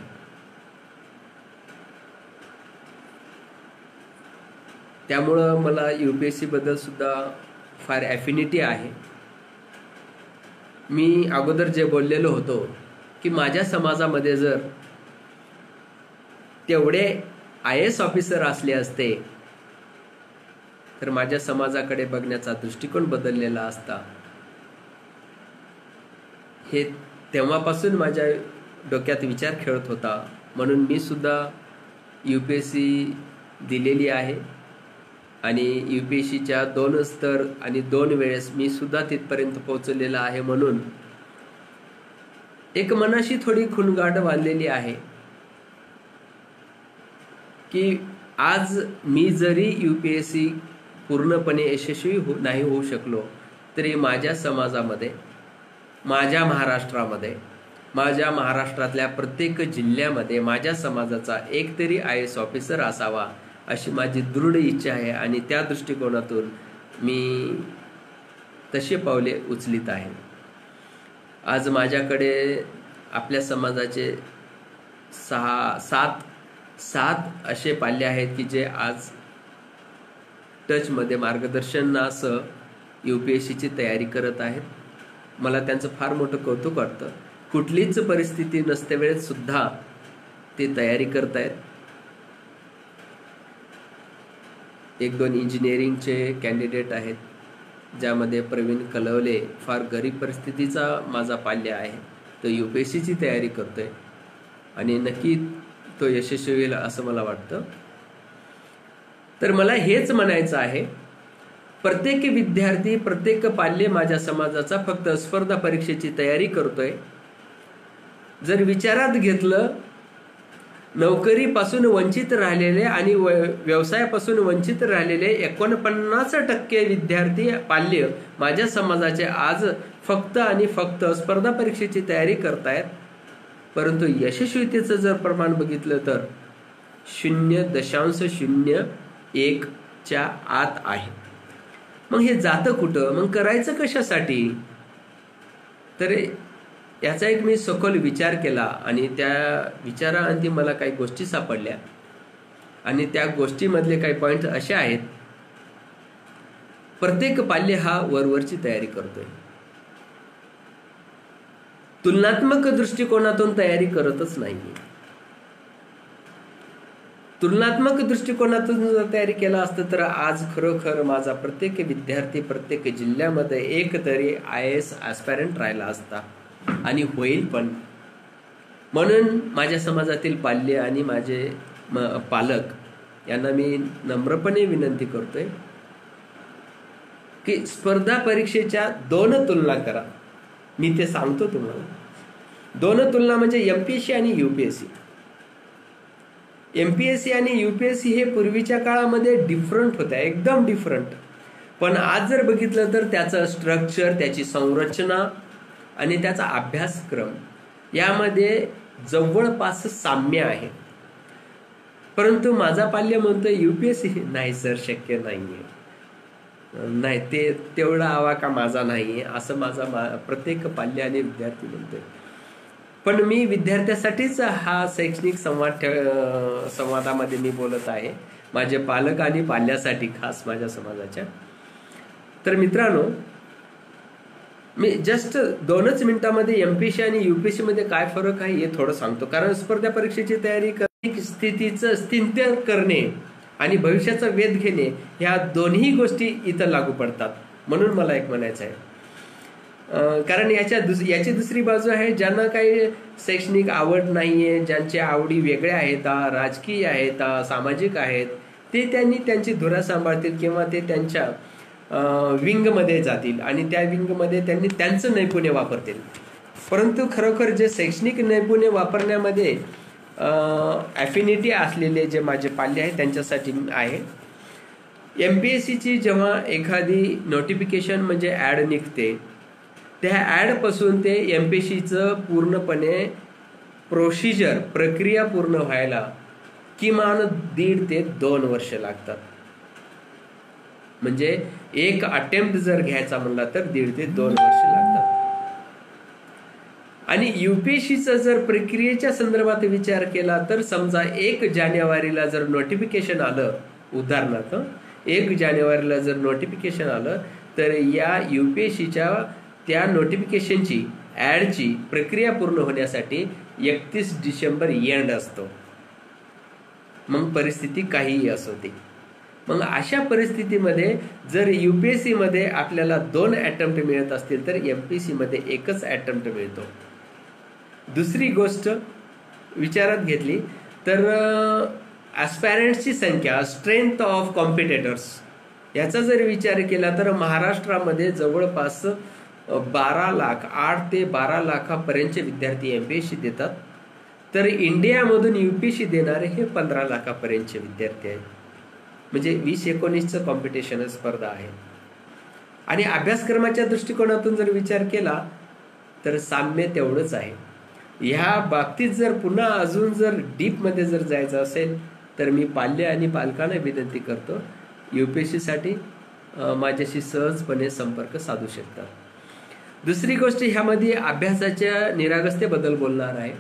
त्यामुळं मला UPSC बद्दल सुद्धा फार ॲफिनिटी आहे. मी अगोदर जे बोललेलो होतो की माझ्या समाजामध्ये जर तेवढे IAS ऑफिसर असले असते तर माझ्या समाजाकडे बघण्याचा दृष्टिकोन बदललेला असता. हे तेव्हापासून माझ्या डोक्यात विचार खेळत होता. म्हणून मी सुद्धा UPSC दिलेली आहे आणि UPSCच्या 2 स्तर आणि 2 वेळेस मी सुद्धा तिथपर्यंत पोहोचलेला आहे. म्हणून एक मनाशी थोडी खुणगाठ बांधलेली आहे की आज मी जरी UPSC पूर्णपणे यशस्वी नाही होऊ शकलो तरी माझ्या समाजामध्ये, माझ्या महाराष्ट्रामध्ये, माझ्या महाराष्ट्रातल्या प्रत्येक जिल्ह्यामध्ये माझ्या समाजाचा एक तरी IAS ऑफिसर असावा अशी माझी दृढ इच्छा आहे. आणि त्या दृष्टिकोनातून मी तसे पावले उचलित आहे. आज माझ्याकडे आपल्या समाजाचे 7 असे पाल्य आहेत की जे आज टचमध्ये मार्गदर्शनासह UPSCची तयारी करत आहेत. मला त्यांचं फार मोठं कौतुक वाटतं. कुठलीच परिस्थिती नसते वेळेत सुद्धा ते तयारी करत आहेत. 1-2 इंजिनिअरिंगचे कॅन्डिडेट आहेत, ज्यामध्ये प्रवीण कलवले फार गरीब परिस्थितीचा माझा पाल्य आहे. तो UPSCची तयारी करतोय आणि नक्की तो यशस्वी होईल असं मला वाटतं. तर मला हेच म्हणायचं आहे, प्रत्येक विद्यार्थी, प्रत्येक पाल्य माझ्या समाजाचा फक्त स्पर्धा परीक्षेची तयारी करतोय. जर विचारात घेतलं नोकरीपासून वंचित राहिलेले आणि व्यवसायापासून वंचित राहिलेले 49% विद्यार्थी पाल्य माझ्या समाजाचे आज फक्त आणि फक्त स्पर्धा परीक्षेची तयारी करतायत. परंतु यशस्वीतेचं जर प्रमाण बघितलं तर 0.01च्या आत आहे. मग हे जातं कुठं, मग करायचं कशासाठी. तर याचा एक मी सखोल विचार केला आणि त्या विचाराअंती मला काही गोष्टी सापडल्या आणि त्या गोष्टीमधले काही पॉइंट असे आहेत. प्रत्येक पाल्य हा वरवरची तयारी करतोय, तुलनात्मक दृष्टिकोनातून तयारी करतच नाही. तुलनात्मक दृष्टिकोनातून जर तयारी केला असतं तर आज खरोखर माझा प्रत्येक विद्यार्थी प्रत्येक जिल्ह्यामध्ये एक तरी IAS ॲस्पायरंट राहिला असता आणि होईल पण. म्हणून माझ्या समाजातील पाल्य आणि माझे पालक यांना मी नम्रपणे विनंती करतोय की स्पर्धा परीक्षेच्या 2 तुलना करा. मी ते सांगतो तुम्हाला. 2 तुलना म्हणजे MPSC आणि UPSC. MPSC आणि UPSC हे पूर्वीच्या काळामध्ये डिफरंट होत्या, एकदम डिफरंट. पण आज जर बघितलं तर त्याचं स्ट्रक्चर, त्याची संरचना आणि त्याचा अभ्यासक्रम यामध्ये जवळपास साम्य आहे. परंतु माझा पाल्य म्हणतो UPSC नाही सर, शक्य नाहीये, नाही ते तेवढा आवाका माझा नाहीये, असं माझा प्रत्येक पाल्य आणि विद्यार्थी म्हणतोय. पण मी विद्यार्थ्यासाठीच हा शैक्षणिक संवादामध्ये मी बोलत आहे, माझे पालक आणि पाल्यासाठी, खास माझ्या समाजाच्या. तर मित्रांनो, मी जस्ट 2च मिनिटांमध्ये MPSC आणि UPSC मध्ये काय फरक आहे हे थोडं सांगतो. कारण स्पर्धा परीक्षेची तयारी करणे, स्थितीचं स्थित्य करणे आणि भविष्याचा वेध घेणे ह्या दोन्ही गोष्टी इथं लागू पडतात. म्हणून मला एक म्हणायचं आहे, कारण याची दुसरी बाजू आहे, ज्यांना काही शैक्षणिक आवड नाहीये, ज्यांच्या आवडी वेगळ्या आहेत, राजकीय आहेत, सामाजिक आहेत, ते त्यांनी त्यांची धुरा सांभाळतील किंवा ते त्यांच्या विंगमध्ये जातील आणि त्या विंगमध्ये त्यांनी त्यांचं नैपुण्य वापरतील. परंतु खरोखर जे शैक्षणिक नैपुण्य वापरण्यामध्ये ॲफिनिटी असलेले जे माझे पाल्य आहे त्यांच्यासाठी आहे. MPSCची जेव्हा एखादी नोटिफिकेशन म्हणजे ॲड निघते, त्या ॲडपासून ते MPSCचं पूर्णपणे प्रक्रिया पूर्ण व्हायला किमान 1.5 ते 2 वर्ष लागतात. म्हणजे एक अटेम्प्ट जर घ्यायचा म्हणला तर 1.5 ते 2 वर्ष लागतात. आणि UPSCचं जर प्रक्रियेच्या संदर्भात विचार केला तर समजा 1 जानेवारीला जर नोटिफिकेशन आलं, उदाहरणार्थ 1 जानेवारीला जर नोटिफिकेशन आलं, तर या UPSCच्या त्या नोटिफिकेशनची ॲडची प्रक्रिया पूर्ण होण्यासाठी 31 डिसेंबर एंड असतो. मग परिस्थिती काहीही असो ते. मग अशा परिस्थितीमध्ये जर UPSC मध्ये आपल्याला 2 अटेम्प्ट मिळत असतील तर MPSC मध्ये 1च अटेम्प्ट मिळतो. दुसरी गोष्ट विचारात घेतली तर ॲस्पायरंट्सची संख्या, स्ट्रेंथ ऑफ कॉम्पिटेटर्स याचा जर विचार केला तर महाराष्ट्रामध्ये जवळपास 12 लाख, 8 ते 12 लाखापर्यंतचे विद्यार्थी MPSC देतात. तर इंडियामधून UPSC देणारे हे 15 लाखापर्यंतचे विद्यार्थी आहेत. म्हणजे 20-19चं कॉम्पिटिशन स्पर्धा आहे. आणि अभ्यासक्रमाच्या दृष्टिकोनातून जर विचार केला तर साम्य तेवढंच आहे. ह्या बाबतीत जर पुन्हा अजून जर डीपमध्ये जर जायचं असेल तर मी पाल्य आणि पालकांना विनंती करतो, UPSC साठी माझ्याशी सहजपणे संपर्क साधू शकतात. दुसरी गोष्ट, ह्यामध्ये अभ्यासाच्या निरागसतेबद्दल बोलणार आहे.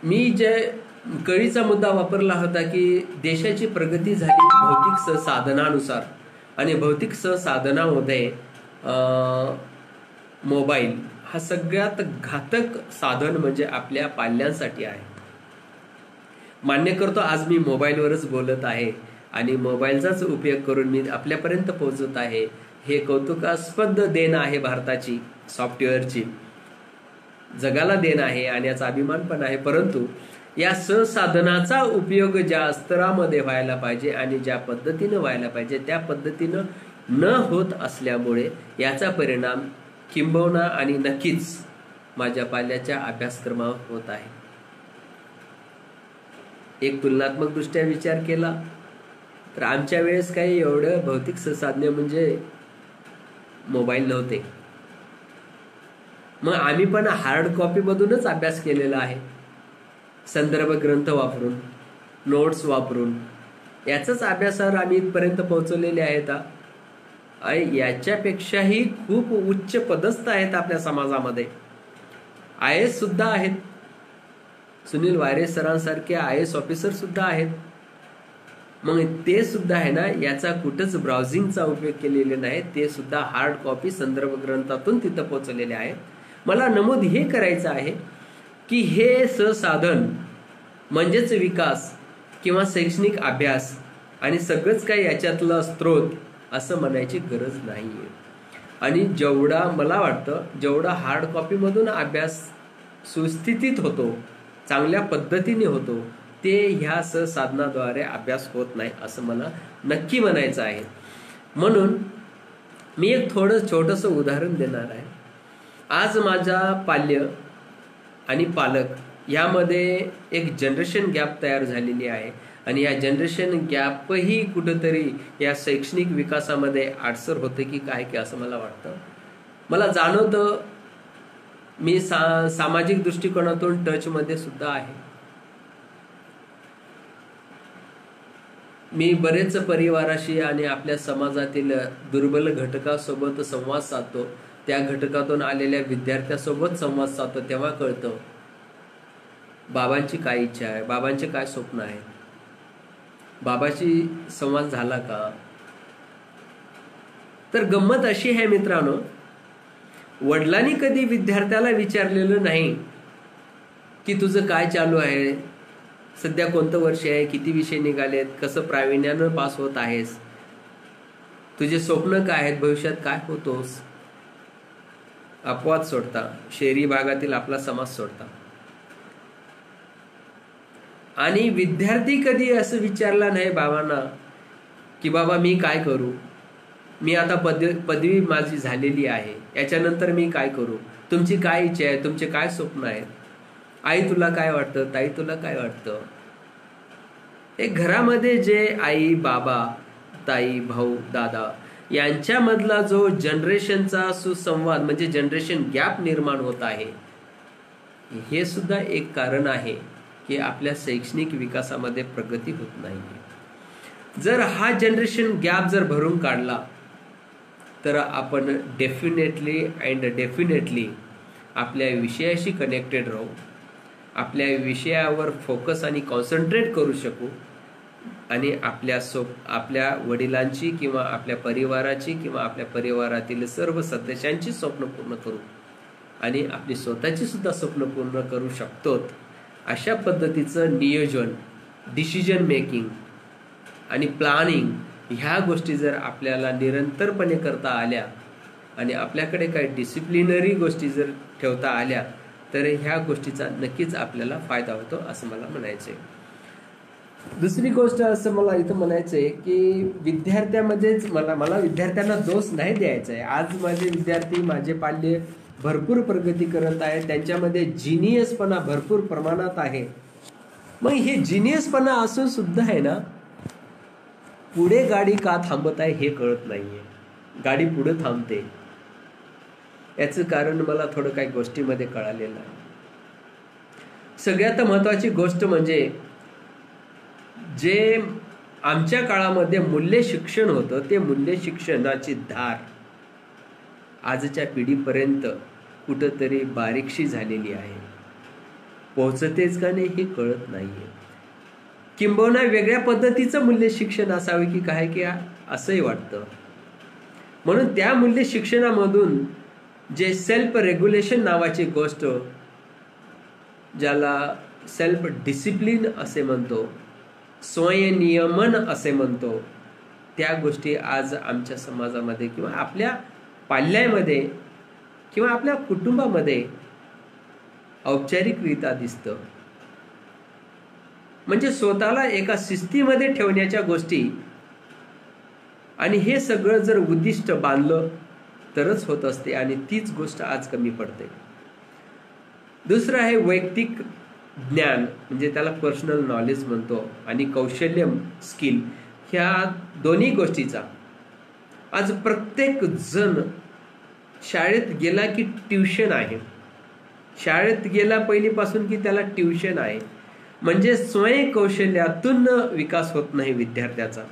मी जे कळीचा मुद्दा वापरला होता की देशाची प्रगती झाली भौतिक संसाधनानुसार, आणि भौतिक संसाधनामध्ये मोबाईल हा सगळ्यात घातक साधन म्हणजे आपल्या पाल्यांसाठी आहे. मान्य करतो, आज मी मोबाईलवरच बोलत आहे आणि मोबाईलचाच उपयोग करून मी आपल्यापर्यंत पोहोचत आहे. हे कौतुकास्पद देण आहे भारताची, सॉफ्टवेअरची जगाला देण आहे आणि याचा अभिमान पण आहे. परंतु या संसाधनाचा उपयोग ज्या स्तरामध्ये व्हायला पाहिजे आणि ज्या पद्धतीनं व्हायला पाहिजे त्या पद्धतीनं न होत असल्यामुळे याचा परिणाम किंबहुना आणि नक्कीच माझ्या पाल्याच्या अभ्यासक्रमावर होत आहे. एक तुलनात्मक दृष्ट्या विचार केला तर आमच्या वेळेस काही एवढं भौतिक संसाधने म्हणजे मोबाईल नव्हते. मग आम्ही पण हार्ड कॉपी मधूनच अभ्यास केलेला आहे, संदर्भ ग्रंथ वापरून, नोट्स वापरून याचाच अभ्यासावर आम्ही इथपर्यंत पोहोचलेले आहेत. आणि याच्यापेक्षाही खूप उच्च पदस्थ आहेत आपल्या समाजामध्ये. IAS सुद्धा आहेत, सुनील वायरे सरांसारखे IAS ऑफिसर सुद्धा आहेत. मग ते सुद्धा आहे ना, याचा कुठंच ब्राउझिंगचा उपयोग केलेले नाही, ते सुद्धा हार्ड कॉपी संदर्भ ग्रंथातून तिथं पोहोचलेले आहेत. मला नमूद हे करायचं आहे की हे संसाधन म्हणजेच विकास किंवा शैक्षणिक अभ्यास आणि सगळंच काही याच्यातलं स्रोत असं म्हणायची गरज नाहीये. आणि जेवढा मला वाटतं जेवढा हार्ड कॉपीमधून अभ्यास सुस्थितीत होतो, चांगल्या पद्धतीने होतो, ते ह्या संसाधनाद्वारे अभ्यास होत नाही असं मला नक्की म्हणायचं आहे. म्हणून मी एक थोडं छोटंसं उदाहरण देणार आहे. आज माझा पाल्य आणि पालक यामध्ये एक जनरेशन गॅप तयार झालेली आहे आणि या जनरेशन गॅपही कुठंतरी या शैक्षणिक विकासामध्ये आडसर होते की काय की असं मला वाटतं. मला जाणवतं मी सामाजिक दृष्टिकोनातून टचमध्ये सुद्धा आहे. मी बरेच परिवाराशी आणि आपल्या समाजातील दुर्बल घटकासोबत संवाद साधतो. त्या घटकातून आलेल्या विद्यार्थ्यासोबत संवाद साधतो. तेव्हा कळतं बाबांची काय इच्छा आहे, बाबांचे काय स्वप्न आहे, बाबाशी संवाद झाला का. तर गंमत अशी आहे मित्रांनो, वडिलांनी कधी विद्यार्थ्याला विचारलेलं नाही की तुझं काय चालू आहे, सध्या कोणतं वर्ष आहे, किती विषय निघालेत, कसं प्रावीण्यानं पास होत आहेस, तुझे स्वप्न काय आहेत, भविष्यात काय होतोस. अपवाद सोडता, शहरी भागातील आपला समाज सोडता. आणि विद्यार्थी कधी असं विचारला नाही बाबांना की बाबा मी काय करू, मी आता पदवी माझी झालेली आहे, याच्यानंतर मी काय करू, तुमची काय इच्छा आहे, तुमचे काय स्वप्न आहेत, आई तुला काय वाटतं, ताई तुला काय वाटतं. एक घरामध्ये जे आई बाबा ताई भाऊ दादा यांच्यामधला जो जनरेशनचा सुसंवाद म्हणजे जनरेशन गॅप निर्माण होत आहे, हे सुद्धा एक कारण आहे की आपल्या शैक्षणिक विकासामध्ये प्रगती होत नाही. जर हा जनरेशन गॅप जर भरून काढला तर आपण डेफिनेटली आपल्या विषयाशी कनेक्टेड राहू, आपल्या विषयावर फोकस आणि कॉन्सन्ट्रेट करू शकू आणि आपल्या वडिलांची किंवा आपल्या परिवाराची किंवा आपल्या परिवारातील सर्व सदस्यांची स्वप्न पूर्ण करू आणि आपली स्वतःची सुद्धा स्वप्न पूर्ण करू शकतो. अशा पद्धतीचं नियोजन, डिसिजन मेकिंग आणि प्लॅनिंग ह्या गोष्टी जर आपल्याला निरंतरपणे करता आल्या आणि आपल्याकडे काही डिसिप्लिनरी गोष्टी जर ठेवता आल्या तर ह्या गोष्टीचा नक्कीच आपल्याला फायदा होतो असं मला म्हणायचं आहे. दुसरी गोष्ट असं मला इथं म्हणायचं आहे की विद्यार्थ्यामध्येच मला विद्यार्थ्यांना दोष नाही द्यायचा आहे. आज माझे विद्यार्थी, माझे पाल्य भरपूर प्रगती करत आहेत, त्यांच्यामध्ये जिनियसपणा भरपूर प्रमाणात आहे. मग हे जिनियसपणा असून सुद्धा आहे ना, पुढे गाडी का थांबत आहे हे कळत नाहीये. गाडी पुढे थांबते याचं कारण मला थोडं काही गोष्टीमध्ये कळालेलं आहे. सगळ्यात महत्वाची गोष्ट म्हणजे जे आमच्या काळामध्ये मूल्य शिक्षण होतं ते मूल्य शिक्षणाची धार आजच्या पिढीपर्यंत कुठंतरी बारीकशी झालेली आहे. पोहोचतेच का नाही हे कळत नाहीये. किंबहुना वेगळ्या पद्धतीचं मूल्य शिक्षण असावे की काय की असंही वाटतं. म्हणून त्या मूल्य शिक्षणामधून जे सेल्फ रेग्युलेशन नावाची गोष्ट, ज्याला सेल्फ डिसिप्लिन असे म्हणतो, स्वयंनियमन असे म्हणतो, त्या गोष्टी आज आमच्या समाजामध्ये किंवा आपल्या पाल्यामध्ये किंवा आपल्या कुटुंबामध्ये औपचारिकरित्या दिसतं. म्हणजे स्वतःला एका शिस्तीमध्ये ठेवण्याच्या गोष्टी, आणि हे सगळं जर उद्दिष्ट बांधलं तरच होत असते आणि तीच गोष्ट आज कमी पडते. दुसरं आहे वैयक्तिक ज्ञान, म्हणजे त्याला पर्सनल नॉलेज म्हणतो, आणि कौशल्य स्किल, ह्या दोन्ही गोष्टीचा आज प्रत्येक जण शाळेत गेला की ट्युशन आहे, शाळेत गेला पहिलीपासून की त्याला ट्युशन आहे. म्हणजे स्वयं कौशल्यातून विकास होत नाही विद्यार्थ्याचा.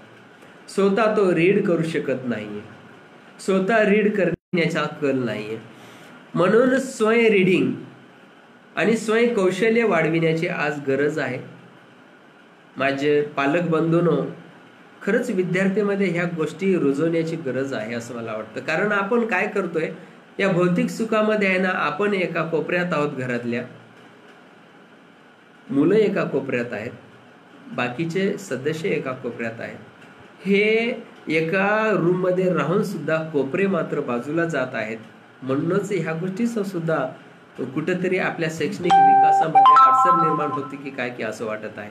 स्वतः तो रीड करू शकत नाहीये, स्वतः रीड करण्याचा कल नाहीये. म्हणून स्वयं रीडिंग आणि स्वयं कौशल्य वाढविण्याची आज गरज आहे. माझे पालक बंधूंनो, खरंच विद्यार्थ्यांमध्ये ह्या गोष्टी रुजवण्याची गरज आहे असं मला वाटतं. कारण आपण काय करतोय, या भौतिक सुखामध्ये आहे ना, आपण एका कोपऱ्यात आहोत, घरातल्या मुलं एका कोपऱ्यात आहेत, बाकीचे सदस्य एका कोपऱ्यात आहेत. हे एका रूममध्ये राहून सुद्धा कोपरे मात्र बाजूला जात आहेत. म्हणूनच ह्या गोष्टीचा सुद्धा कुठेतरी आपल्या शैक्षणिक विकासामध्ये अडचण निर्माण होते की काय की असं वाटत आहे.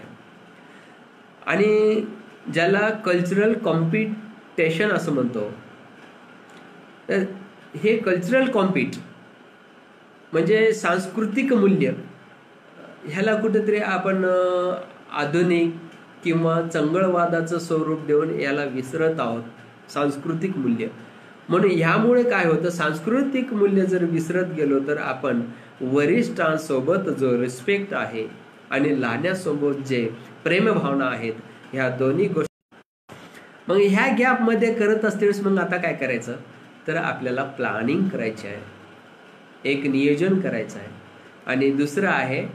आणि ज्याला कल्चरल कॉम्पिटिशन असं म्हणतो, तर हे कल्चरल कॉम्पिट म्हणजे सांस्कृतिक मूल्य, ह्याला कुठेतरी आपण आधुनिक किंवा चंगळवादाचं स्वरूप देऊन याला विसरत आहोत. सांस्कृतिक मूल्य म्हणून ह्यामुळे काय होतं, सांस्कृतिक मूल्य जर विसरत गेलो तर आपण वरिष्ठांसोबत जो रिस्पेक्ट आहे आणि लहान्यासोबत जे प्रेमभावना आहेत, ह्या दोन्ही गोष्टी मग ह्या गॅपमध्ये करत असतेवेळेस मग आता काय करायचं, तर आपल्याला प्लॅनिंग करायची आहे, एक नियोजन करायचं आहे, आणि दुसरं आहे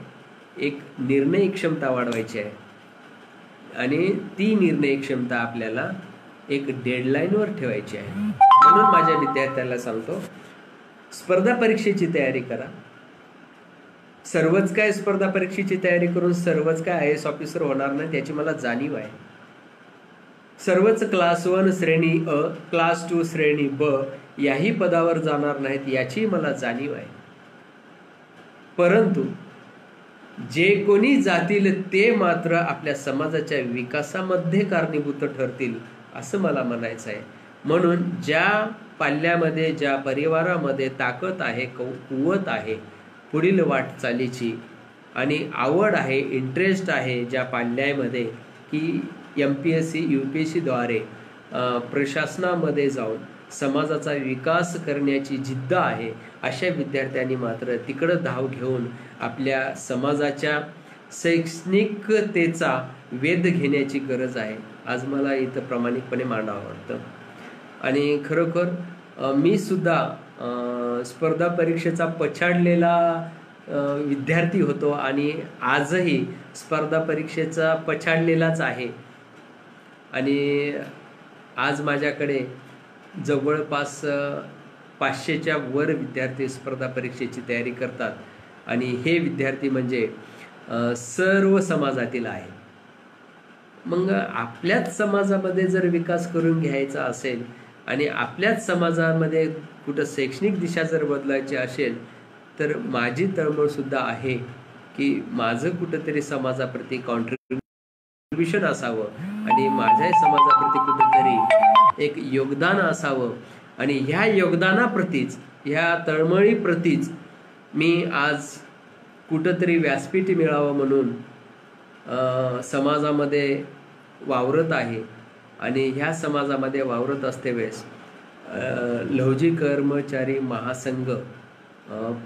एक निर्णय क्षमता वाढवायची आहे. आणि ती निर्णय क्षमता आपल्याला एक डेडलाईनवर ठेवायची आहे. म्हणून माझ्या विद्यार्थ्याला सांगतो, स्पर्धा परीक्षेची तयारी करा. सर्वच काय स्पर्धा परीक्षेची तयारी करून सर्वच काय IAS ऑफिसर होणार नाही त्याची मला जाणीव आहे. सर्वच क्लास 1 श्रेणी अ, क्लास 2 श्रेणी ब याही पदावर जाणार नाहीत याची मला जाणीव आहे. परंतु जे कोणी जातील ते मात्र आपल्या समाजाच्या विकासामध्ये कारणीभूत ठरतील असं मला म्हणायचं आहे. म्हणून ज्या पाल्यामध्ये, ज्या परिवारामध्ये ताकद आहे, कुवत आहे पुढील वाटचालीची आणि आवड आहे, इंटरेस्ट आहे, ज्या पाल्यामध्ये की MPSC UPSC द्वारे प्रशासनामध्ये जाऊन समाजाचा विकास करण्याची जिद्द आहे, अशा विद्यार्थ्यांनी मात्र तिकडं धाव घेऊन आपल्या समाजाच्या शैक्षणिकतेचा वेध घेण्याची गरज आहे. आज मला इथं प्रामाणिकपणे मांडावं वाटतं. आणि खरोखर मी सुद्धा स्पर्धा परीक्षेचा पछाडलेला विद्यार्थी होतो आणि आजही स्पर्धा परीक्षेचा पछाडलेलाच आहे. आणि आज माझ्याकडे जवळपास 500च्या वर विद्यार्थी स्पर्धा परीक्षेची तयारी करतात आणि हे विद्यार्थी म्हणजे सर्व समाजातील आहे. मग आपल्याच समाजामध्ये जर विकास करून घ्यायचा असेल आणि आपल्याच समाजामध्ये कुठं शैक्षणिक दिशा जर बदलायची असेल तर माझी तळमळसुद्धा आहे की माझं कुठंतरी समाजाप्रती कॉन्ट्रीब्युशन असावं आणि माझ्या समाजाप्रती कुठेतरी एक योगदान असावं. आणि ह्या योगदानाप्रतीच, ह्या तळमळीप्रतीच मी आज कुठंतरी व्यासपीठ मिळावं म्हणून समाजामध्ये वावरत आहे. आणि ह्या समाजामध्ये वावरत असते वेळेस लहुजी कर्मचारी महासंघ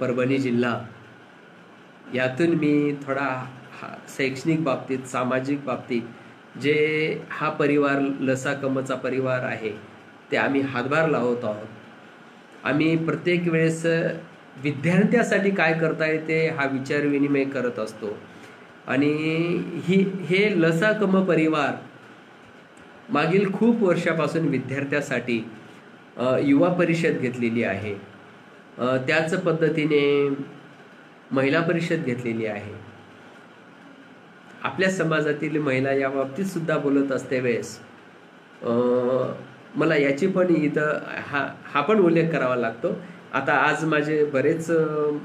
परभणी जिल्हा यातून मी थोडा शैक्षणिक बाबतीत, सामाजिक बाबतीत जे हा परिवार लसाकमचा परिवार आहे ते आम्ही हातभार लावत आहोत. आम्ही प्रत्येक वेळेस विद्यार्थ्यासाठी काय करता येते हा विचार विनिमय करत असतो. आणि हे लसाकम परिवार मागील खूप वर्षापासून विद्यार्थ्यासाठी युवा परिषद घेतलेली आहे, त्याच पद्धतीने महिला परिषद घेतलेली आहे. आपल्या समाजातील महिला या बाबतीत सुद्धा बोलत असते वेळेस मला याची पण इथं हा पण उल्लेख करावा लागतो. आता आज माझे बरेच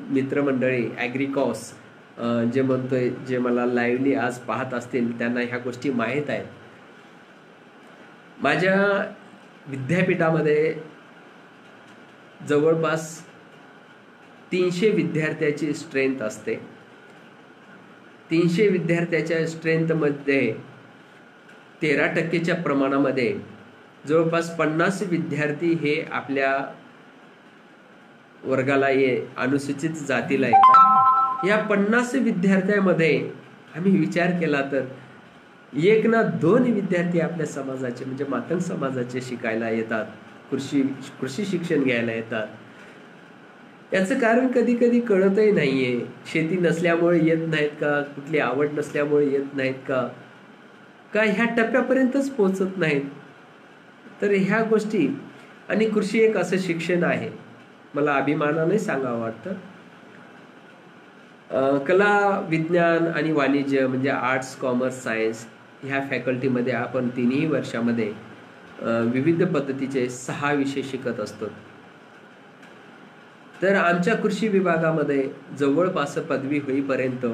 मित्रमंडळी ॲग्रिकॉस जे म्हणतोय, जे मला लाईव्हली आज पाहत असतील त्यांना ह्या गोष्टी माहीत आहेत. माझ्या विद्यापीठामध्ये जवळपास 300 विद्यार्थ्याची स्ट्रेंथ असते. 300 विद्यार्थ्याच्या स्ट्रेंथमध्ये 13% प्रमाणामध्ये जवळपास 50 विद्यार्थी हे आपल्या वर्गाला अनुसूचित जातीला येतात. या 50 विद्यार्थ्यांमध्ये आम्ही विचार केला तर 1 ना 2 विद्यार्थी आपल्या समाजाचे म्हणजे मातंग समाजाचे शिकायला येतात, कृषी शिक्षण घ्यायला येतात. याचं कारण कधी कधी कळतही नाहीये. शेती नसल्यामुळे येत नाहीत का, कुठली आवड नसल्यामुळे येत नाहीत का, ह्या टप्प्यापर्यंतच पोहोचत नाहीत. तर ह्या गोष्टी, आणि कृषी एक असं शिक्षण आहे, मला अभिमानाने सांगावं वाटतं. कला, विज्ञान आणि वाणिज्य म्हणजे आर्ट्स, कॉमर्स, सायन्स ह्या फॅकल्टीमध्ये आपण 3ही वर्षामध्ये विविध पद्धतीचे 6 विषय शिकत असतो. तर आमच्या कृषी विभागामध्ये जवळपास पदवी होईपर्यंत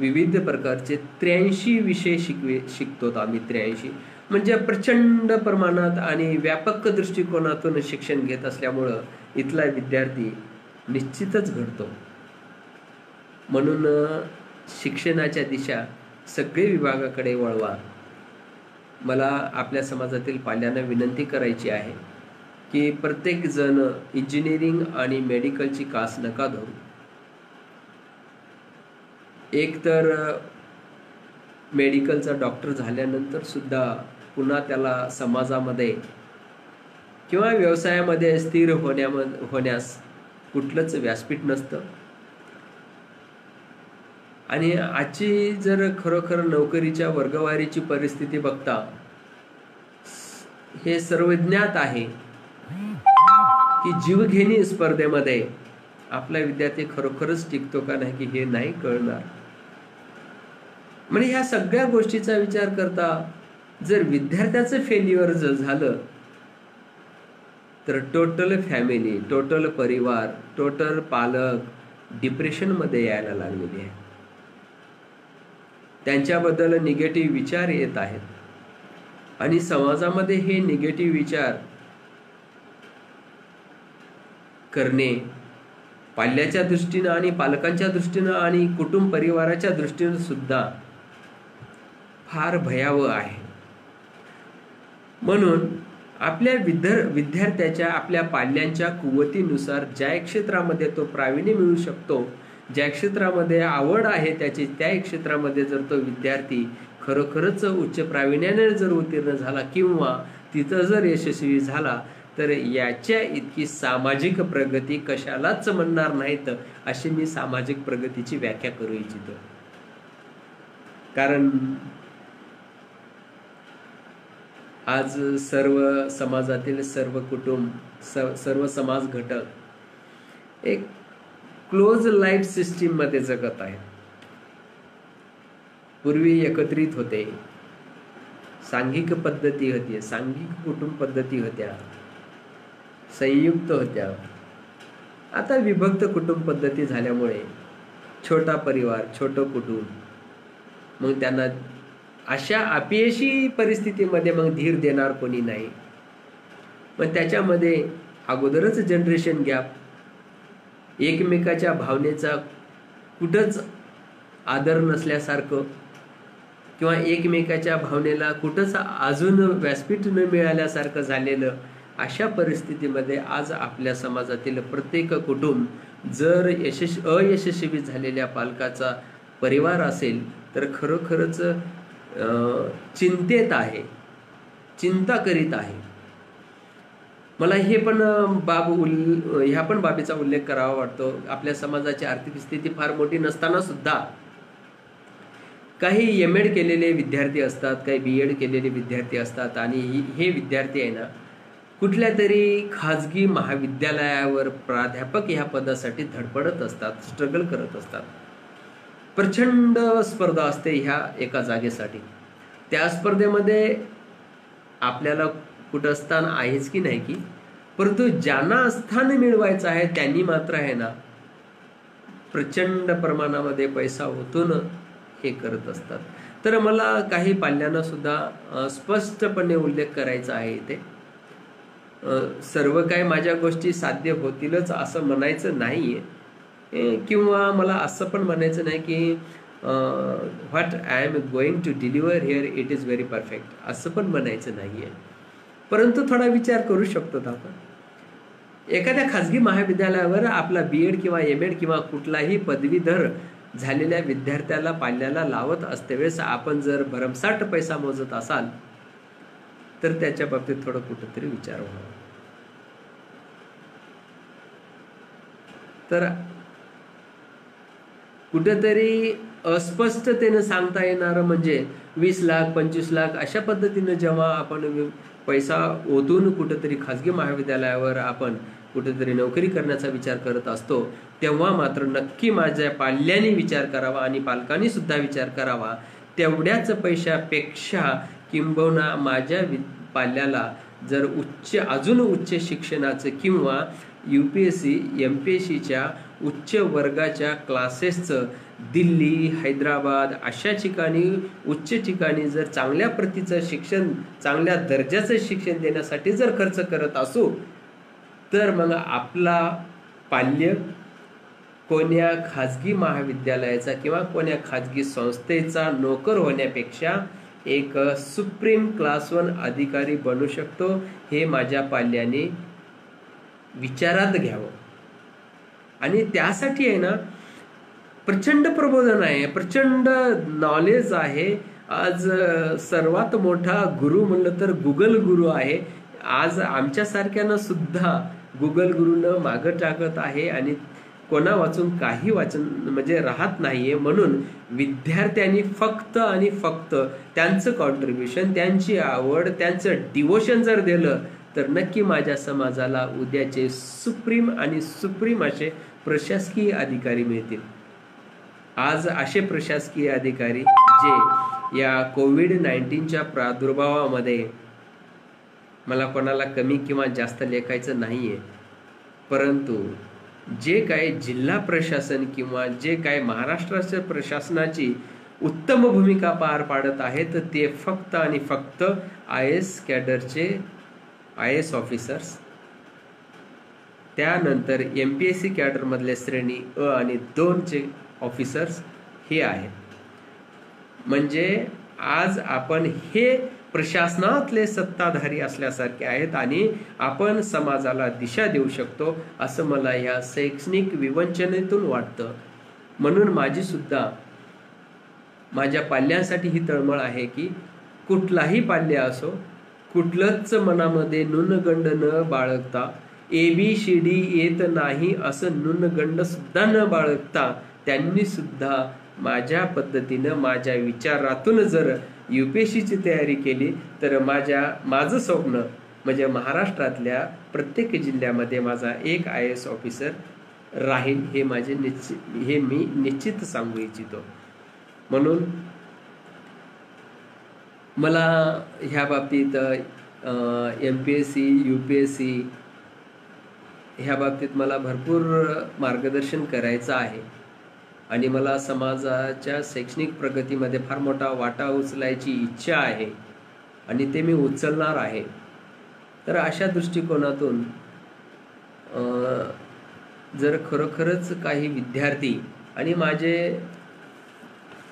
विविध प्रकारचे 83 विषय शिकतो आम्ही. 83 म्हणजे प्रचंड प्रमाणात आणि व्यापक दृष्टिकोनातून शिक्षण घेत असल्यामुळं इथला विद्यार्थी निश्चितच घडतो. म्हणून शिक्षणाच्या दिशा सगळे विभागाकडे वळवा. मला आपल्या समाजातील पाल्यांना विनंती करायची आहे की प्रत्येक जण इंजिनिअरिंग आणि मेडिकलची कास नका धरू. एक तर मेडिकलचा डॉक्टर झाल्यानंतर सुद्धा पुन्हा त्याला समाजामध्ये किंवा व्यवसायामध्ये स्थिर होण्यास कुठलंच व्यासपीठ नसतं. आणि आजची जर खरोखर नोकरीच्या वर्गवारीची परिस्थिती बघता हे सर्वज्ञात आहे की जीवघेणी स्पर्धेमध्ये आपला विद्यार्थी खरोखरच टिकतो का नाही की हे नाही कळणार. म्हणजे ह्या सगळ्या गोष्टीचा विचार करता जर विद्यार्थ्याचं फेल्युअर जर झालं तर टोटल फॅमिली, टोटल परिवार, टोटल पालक डिप्रेशनमध्ये यायला लागलेले आहे. त्यांच्याबद्दल निगेटिव्ह विचार येत आहेत आणि समाजामध्ये हे निगेटिव्ह विचार करणे पाल्याच्या दृष्टीनं आणि पालकांच्या दृष्टीनं आणि कुटुंब परिवाराच्या दृष्टीनं सुद्धा फार भयावह आहे. म्हणून आपल्या विद्यार्थ्याच्या आपल्या पाल्यांच्या कुवतीनुसार ज्या क्षेत्रामध्ये तो प्रावीण्य मिळू शकतो, ज्या क्षेत्रामध्ये आवड आहे त्याची, त्या क्षेत्रामध्ये जर तो विद्यार्थी खरोखरच उच्च प्रावीण्याने जर उत्तीर्ण झाला किंवा तिथं जर यशस्वी झाला तर याच्या इतकी सामाजिक प्रगती कशालाच म्हणणार नाहीत अशी मी सामाजिक प्रगतीची व्याख्या करू इच्छितो. कारण आज सर्व समाजातील सर्व कुटुंब, सर्व समाज घटक एक क्लोज लाईफ सिस्टीम मध्ये जगत आहेत. पूर्वी एकत्रित होते, सांघिक पद्धती होती, सांघिक कुटुंब पद्धती होत्या, संयुक्त होत्या. आता विभक्त कुटुंब पद्धती झाल्यामुळे छोटा परिवार, छोटं कुटुंब, मग त्यांना अशा अपयशी परिस्थितीमध्ये मग धीर देणार कोणी नाही. पण त्याच्यामध्ये अगोदरच जनरेशन गॅप, एकमेकाच्या भावनेचा कुठंच आदर नसल्यासारखं किंवा एकमेकाच्या भावनेला कुठंच अजून व्यासपीठ न मिळाल्यासारखं झालेलं, अशा परिस्थितीमध्ये आज आपल्या समाजातील प्रत्येक कुटुंब जर अयशस्वी झालेल्या पालकाचा परिवार असेल तर खरोखरच चिंतेत आहे, चिंता करीत आहे. मला हे पण ह्या पण बाबीचा उल्लेख करावा वाटतो. आपल्या समाजाची आर्थिक स्थिती फार मोठी नसताना सुद्धा काही MA केलेले विद्यार्थी असतात, काही BEd केलेले विद्यार्थी असतात आणि हे विद्यार्थी आहे ना कुठल्या तरी खाजगी महाविद्यालयावर प्राध्यापक ह्या पदासाठी धडपडत असतात, स्ट्रगल करत असतात. प्रचंड स्पर्धा असते ह्या एका जागेसाठी. त्या स्पर्धेमध्ये आपल्याला कुठं स्थान आहेच की नाही की, परंतु ज्यांना स्थान मिळवायचं आहे त्यांनी मात्र आहे ना प्रचंड प्रमाणामध्ये पैसा ओतून हे करत असतात. तर मला काही पाल्यांना सुद्धा स्पष्टपणे उल्लेख करायचा आहे इथे. सर्व काही माझ्या गोष्टी साध्य होतीलच असं म्हणायचं नाहीये किंवा मला असं पण म्हणायचं नाही की what I am going to deliver here it is very perfect असं पण म्हणायचं नाहीये. परंतु थोडा विचार करू शकतो आपण. एखाद्या खाजगी महाविद्यालयावर आपला BEd किंवा MAd किंवा कुठलाही पदवीधर झालेल्या विद्यार्थ्याला पाल्याला लावत असते वेळेस आपण जर भरमसाठ पैसा मोजत असाल तर त्याच्या बाबतीत थोडं कुठंतरी विचार व्हावा. तर कुठेतरी अस्पष्टतेनं सांगता येणारं म्हणजे 20 लाख 25 लाख अशा पद्धतीनं जेव्हा आपण पैसा ओतून कुठेतरी खाजगी महाविद्यालयावर आपण कुठेतरी नोकरी करण्याचा विचार करत असतो तेव्हा मात्र नक्की माझ्या पाल्यांनी विचार करावा आणि पालकांनी सुद्धा विचार करावा. तेवढ्याच पैशापेक्षा किंबहुना माझ्या पाल्याला जर अजून उच्च शिक्षणाचं किंवा UPSC MPSCच्या उच्च वर्गाच्या क्लासेसचं दिल्ली, हैदराबाद अशा ठिकाणी उच्च ठिकाणी जर चांगल्या प्रतीचं शिक्षण, चांगल्या दर्जाचं शिक्षण देण्यासाठी जर खर्च करत असू तर मग आपला पाल्य कोण्या खाजगी महाविद्यालयाचा किंवा कोण्या खाजगी संस्थेचा नोकर होण्यापेक्षा एक सुप्रीम क्लास 1 अधिकारी बनू शकतो हे माझ्या पाल्याने विचारात घ्यावं. आणि त्यासाठी आहे ना प्रचंड प्रबोधन आहे, प्रचंड नॉलेज आहे. आज सर्वात मोठा गुरु म्हणलं तर गुगल गुरु आहे. आज आमच्यासारख्यानं सुद्धा गुगल गुरुनं मागं टाकत आहे आणि कोणा वाचून काही वाचन म्हणजे राहत नाहीये. म्हणून विद्यार्थ्यांनी फक्त आणि फक्त त्यांचं कॉन्ट्रीब्युशन, त्यांची आवड, त्यांचं डिवोशन जर दिलं तर नक्की माझ्या समाजाला उद्याचे सुप्रीम आणि सुप्रीम असे प्रशासकीय अधिकारी मिळतील. आज असे प्रशासकीय अधिकारी जे या कोविड-19च्या प्रादुर्भावामध्ये, मला कोणाला कमी किंवा जास्त लेखायचं नाहीये, परंतु जे काय जिल्हा प्रशासन किंवा जे काय महाराष्ट्राच्या प्रशासनाची उत्तम भूमिका पार पाडत आहेत ते फक्त आणि फक्त IAS कॅडरचे IAS ऑफिसर्स, त्यानंतर MPSC कॅडरमधले श्रेणी अ आणि 2चे ऑफिसर्स हे आहेत. म्हणजे आज आपण हे प्रशासनातले सत्ताधारी असल्यासारखे आहेत आणि आपण समाजाला दिशा देऊ शकतो असं मला या शैक्षणिक विवंचनेतून वाटतं. म्हणून माझी सुद्धा माझ्या पाल्यांसाठी ही तळमळ आहे की कुठलाही पाल्य असो, कुठलंच मनामध्ये न्यूनगंड न बाळगता, ABCD येत नाही असं न्यूनगंड सुद्धा न बाळगता त्यांनी सुद्धा माझ्या पद्धतीनं माझ्या विचारातून जर UPSCची तयारी केली तर माझं स्वप्न म्हणजे महाराष्ट्रातल्या प्रत्येक जिल्ह्यामध्ये माझा एक IAS ऑफिसर राहील हे मी निश्चित सांगू इच्छितो. म्हणून मला ह्या बाबतीत MPSC UPSC ह्या बाबतीत मला भरपूर मार्गदर्शन करायचं आहे आणि मला समाजाच्या शैक्षणिक प्रगतीमध्ये फार मोठा वाटा उचलायची इच्छा आहे आणि ते मी उचलणार आहे. तर अशा दृष्टिकोनातून जर खरोखरच काही विद्यार्थी आणि माझे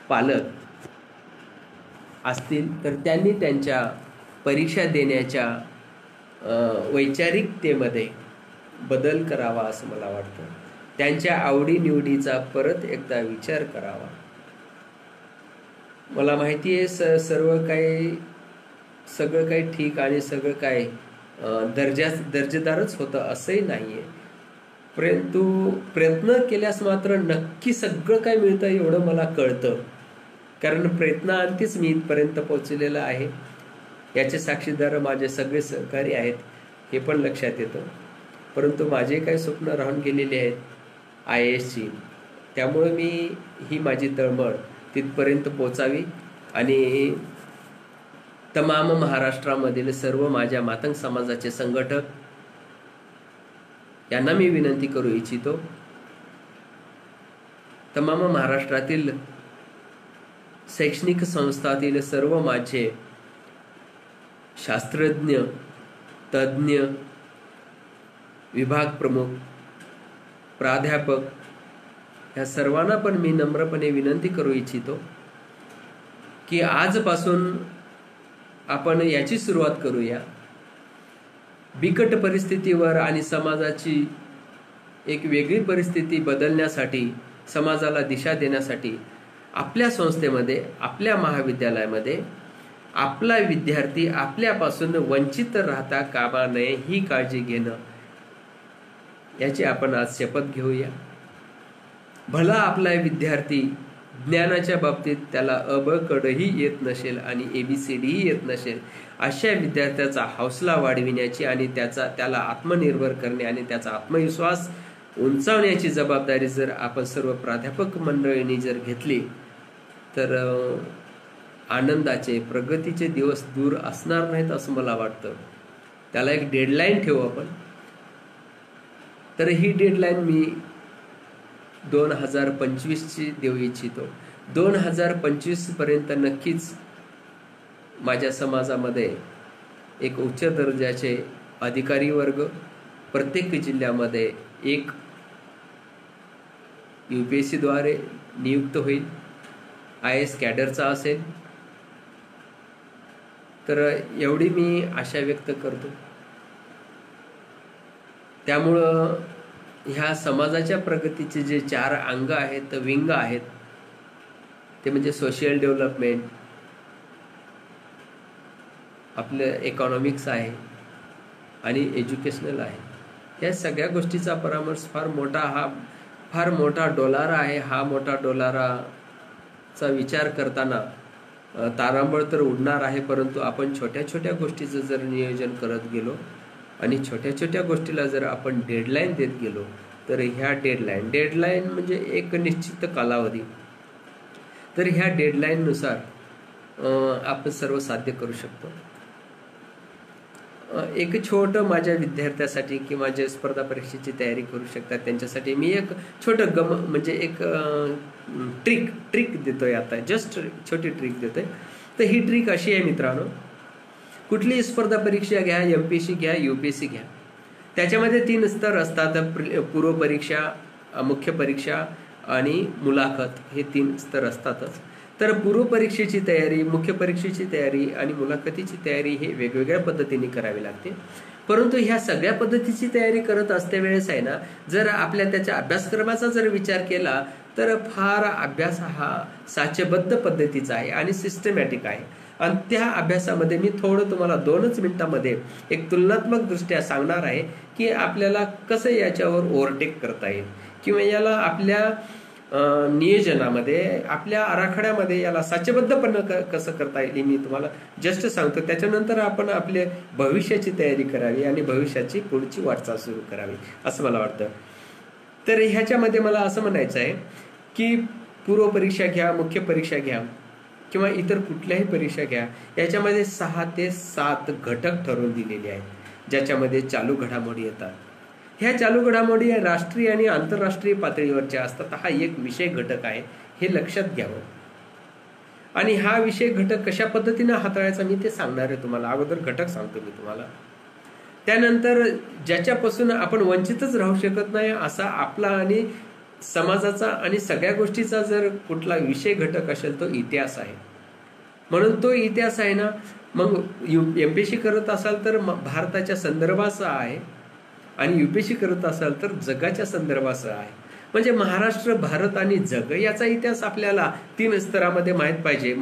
पालक असतील तर त्यांनी त्यांच्या परीक्षा देण्याच्या वैचारिकतेमध्ये बदल करावा असं मला वाटतं. त्यांच्या आवडीनिवडीचा परत एकदा विचार करावा. मला माहिती आहे सगळं काही ठीक आणि सगळं काय दर्जेदारच होतं असंही नाहीये, परंतु प्रयत्न केल्यास मात्र नक्की सगळं काय मिळतं एवढं मला कळतं. कारण प्रयत्नांतीच मी इथपर्यंत पोहोचलेलं आहे. याचे साक्षीदार माझे सगळे सहकारी आहेत हे पण लक्षात येतं. परंतु माझे काही स्वप्न राहून गेलेले आहेत IASची, त्यामुळे मी ही माझी तळमळ तिथपर्यंत पोचावी आणि तमाम महाराष्ट्रामधील सर्व माझ्या मातंग समाजाचे संघटक यांना मी विनंती करू इच्छितो. तमाम महाराष्ट्रातील शैक्षणिक संस्थातील सर्व माझे शास्त्रज्ञ, तज्ज्ञ, विभाग प्रमुख, प्राध्यापक या सर्वांना पण मी नम्रपणे विनंती करू इच्छितो की आजपासून आपण याची सुरुवात करूया. बिकट परिस्थितीवर आणि समाजाची एक वेगळी परिस्थिती बदलण्यासाठी, समाजाला दिशा देण्यासाठी आपल्या संस्थेमध्ये, आपल्या महाविद्यालयामध्ये आपला विद्यार्थी आपल्यापासून वंचित राहता कामा नये ही काळजी घेणं, याची आपण आज शपथ घेऊया. भला आपला विद्यार्थी ज्ञानाच्या बाबतीत त्याला अ ब कडही येत नसेल आणि ABCD ही येत नसेल, अशा विद्यार्थ्याचा हौसला वाढविण्याची आणि त्याला आत्मनिर्भर करणे आणि त्याचा आत्मविश्वास उंचावण्याची जबाबदारी जर आपण सर्व प्राध्यापक मंडळींनी जर घेतली तर आनंदाचे, प्रगतीचे दिवस दूर असणार नाहीत असं मला वाटतं. त्याला एक डेडलाईन ठेवू आपण. तर ही डेडलाईन मी 2025ची देऊ इच्छितो. 2025 पर्यंत नक्कीच माझ्या समाजामध्ये एक उच्च दर्जाचे अधिकारी वर्ग, प्रत्येक जिल्ह्यामध्ये एक UPSC द्वारे नियुक्त होईल. IAS कॅडरचा असेल. तर एवढी मी आशा व्यक्त करतो. त्यामुळं ह्या समाजाच्या प्रगतीचे जे 4 अंग आहेत, विंग आहेत, ते म्हणजे सोशल डेव्हलपमेंट, आपलं इकॉनॉमिक्स आहे आणि एज्युकेशनल आहे. या सगळ्या गोष्टीचा परामर्श फार मोठा डोलारा आहे. हा मोठा डोलाराचा विचार करताना तारांबळ तर उडणार आहे, परंतु आपण छोट्या छोट्या गोष्टीचं जर नियोजन करत गेलो आणि छोट्या छोट्या गोष्टीला जर आपण डेडलाईन देत गेलो, तर ह्या डेडलाईन म्हणजे एक निश्चित कालावधी, तर ह्या डेडलाईननुसार आपण सर्व साध्य करू शकतो. एक छोटं माझ्या विद्यार्थ्यासाठी किंवा जे स्पर्धा परीक्षेची तयारी करू शकतात त्यांच्यासाठी मी एक छोटं म्हणजे एक ट्रिक देतोय. आता जस्ट छोटी ट्रिक देतोय. तर ही ट्रिक अशी आहे मित्रांनो, कुठलीही स्पर्धा परीक्षा घ्या, MPSC घ्या, UPSC घ्या, त्याच्यामध्ये 3 स्तर असतात. पूर्व परीक्षा, मुख्य परीक्षा आणि मुलाखत, हे 3 स्तर असतातच. तर पूर्व परीक्षेची तयारी, मुख्य परीक्षेची तयारी आणि मुलाखतीची तयारी हे वेगवेगळ्या पद्धतीने करावी लागते. परंतु ह्या सगळ्या पद्धतीची तयारी करत असते वेळेस आहे ना, जर आपल्या त्याच्या अभ्यासक्रमाचा जर विचार केला तर फार अभ्यास हा साचेबद्ध पद्धतीचा आहे आणि सिस्टमॅटिक आहे. आणि त्या अभ्यासामध्ये मी थोडं तुम्हाला 2च मिनिटांमध्ये एक तुलनात्मक दृष्ट्या सांगणार आहे की आपल्याला कसं याच्यावर ओव्हरटेक करता येईल किंवा याला आपल्या नियोजनामध्ये, आपल्या आराखड्यामध्ये याला साचेबद्धपणे कसं करता येईल मी तुम्हाला जस्ट सांगतो. त्याच्यानंतर आपण आपले भविष्याची तयारी करावी आणि भविष्याची पुढची वाटचाल सुरू करावी असं मला वाटतं. तर ह्याच्यामध्ये मला असं म्हणायचं आहे की पूर्व परीक्षा घ्या, मुख्य परीक्षा घ्या किंवा इतर कुठल्याही परीक्षा घ्या, याच्यामध्ये 6 ते 7 घटक ठरवून दिलेले आहेत, ज्याच्यामध्ये चालू घडामोडी येतात. ह्या चालू घडामोडी राष्ट्रीय आणि आंतरराष्ट्रीय पातळीवरच्या असतात. हा एक विषय घटक आहे, हे लक्षात घ्यावं. आणि हा विषय घटक कशा पद्धतीने हाताळायचा मी ते सांगणार आहे तुम्हाला. अगोदर घटक सांगतो मी तुम्हाला. त्यानंतर ज्याच्यापासून आपण वंचितच राहू शकत नाही असा आपला आणि समाजाचा आणि सगळ्या गोष्टीचा जर कुठला विषय घटक असेल तो इतिहास आहे. म्हणून तो इतिहास आहे ना, मग MPSC करत असाल तर भारताच्या संदर्भाचा आहे आणि UPSC करत असाल तर जगाच्या संदर्भाचा आहे. म्हणजे महाराष्ट्र, भारत आणि जग याचा इतिहास आपल्याला 3 स्तरामध्ये माहीत पाहिजे.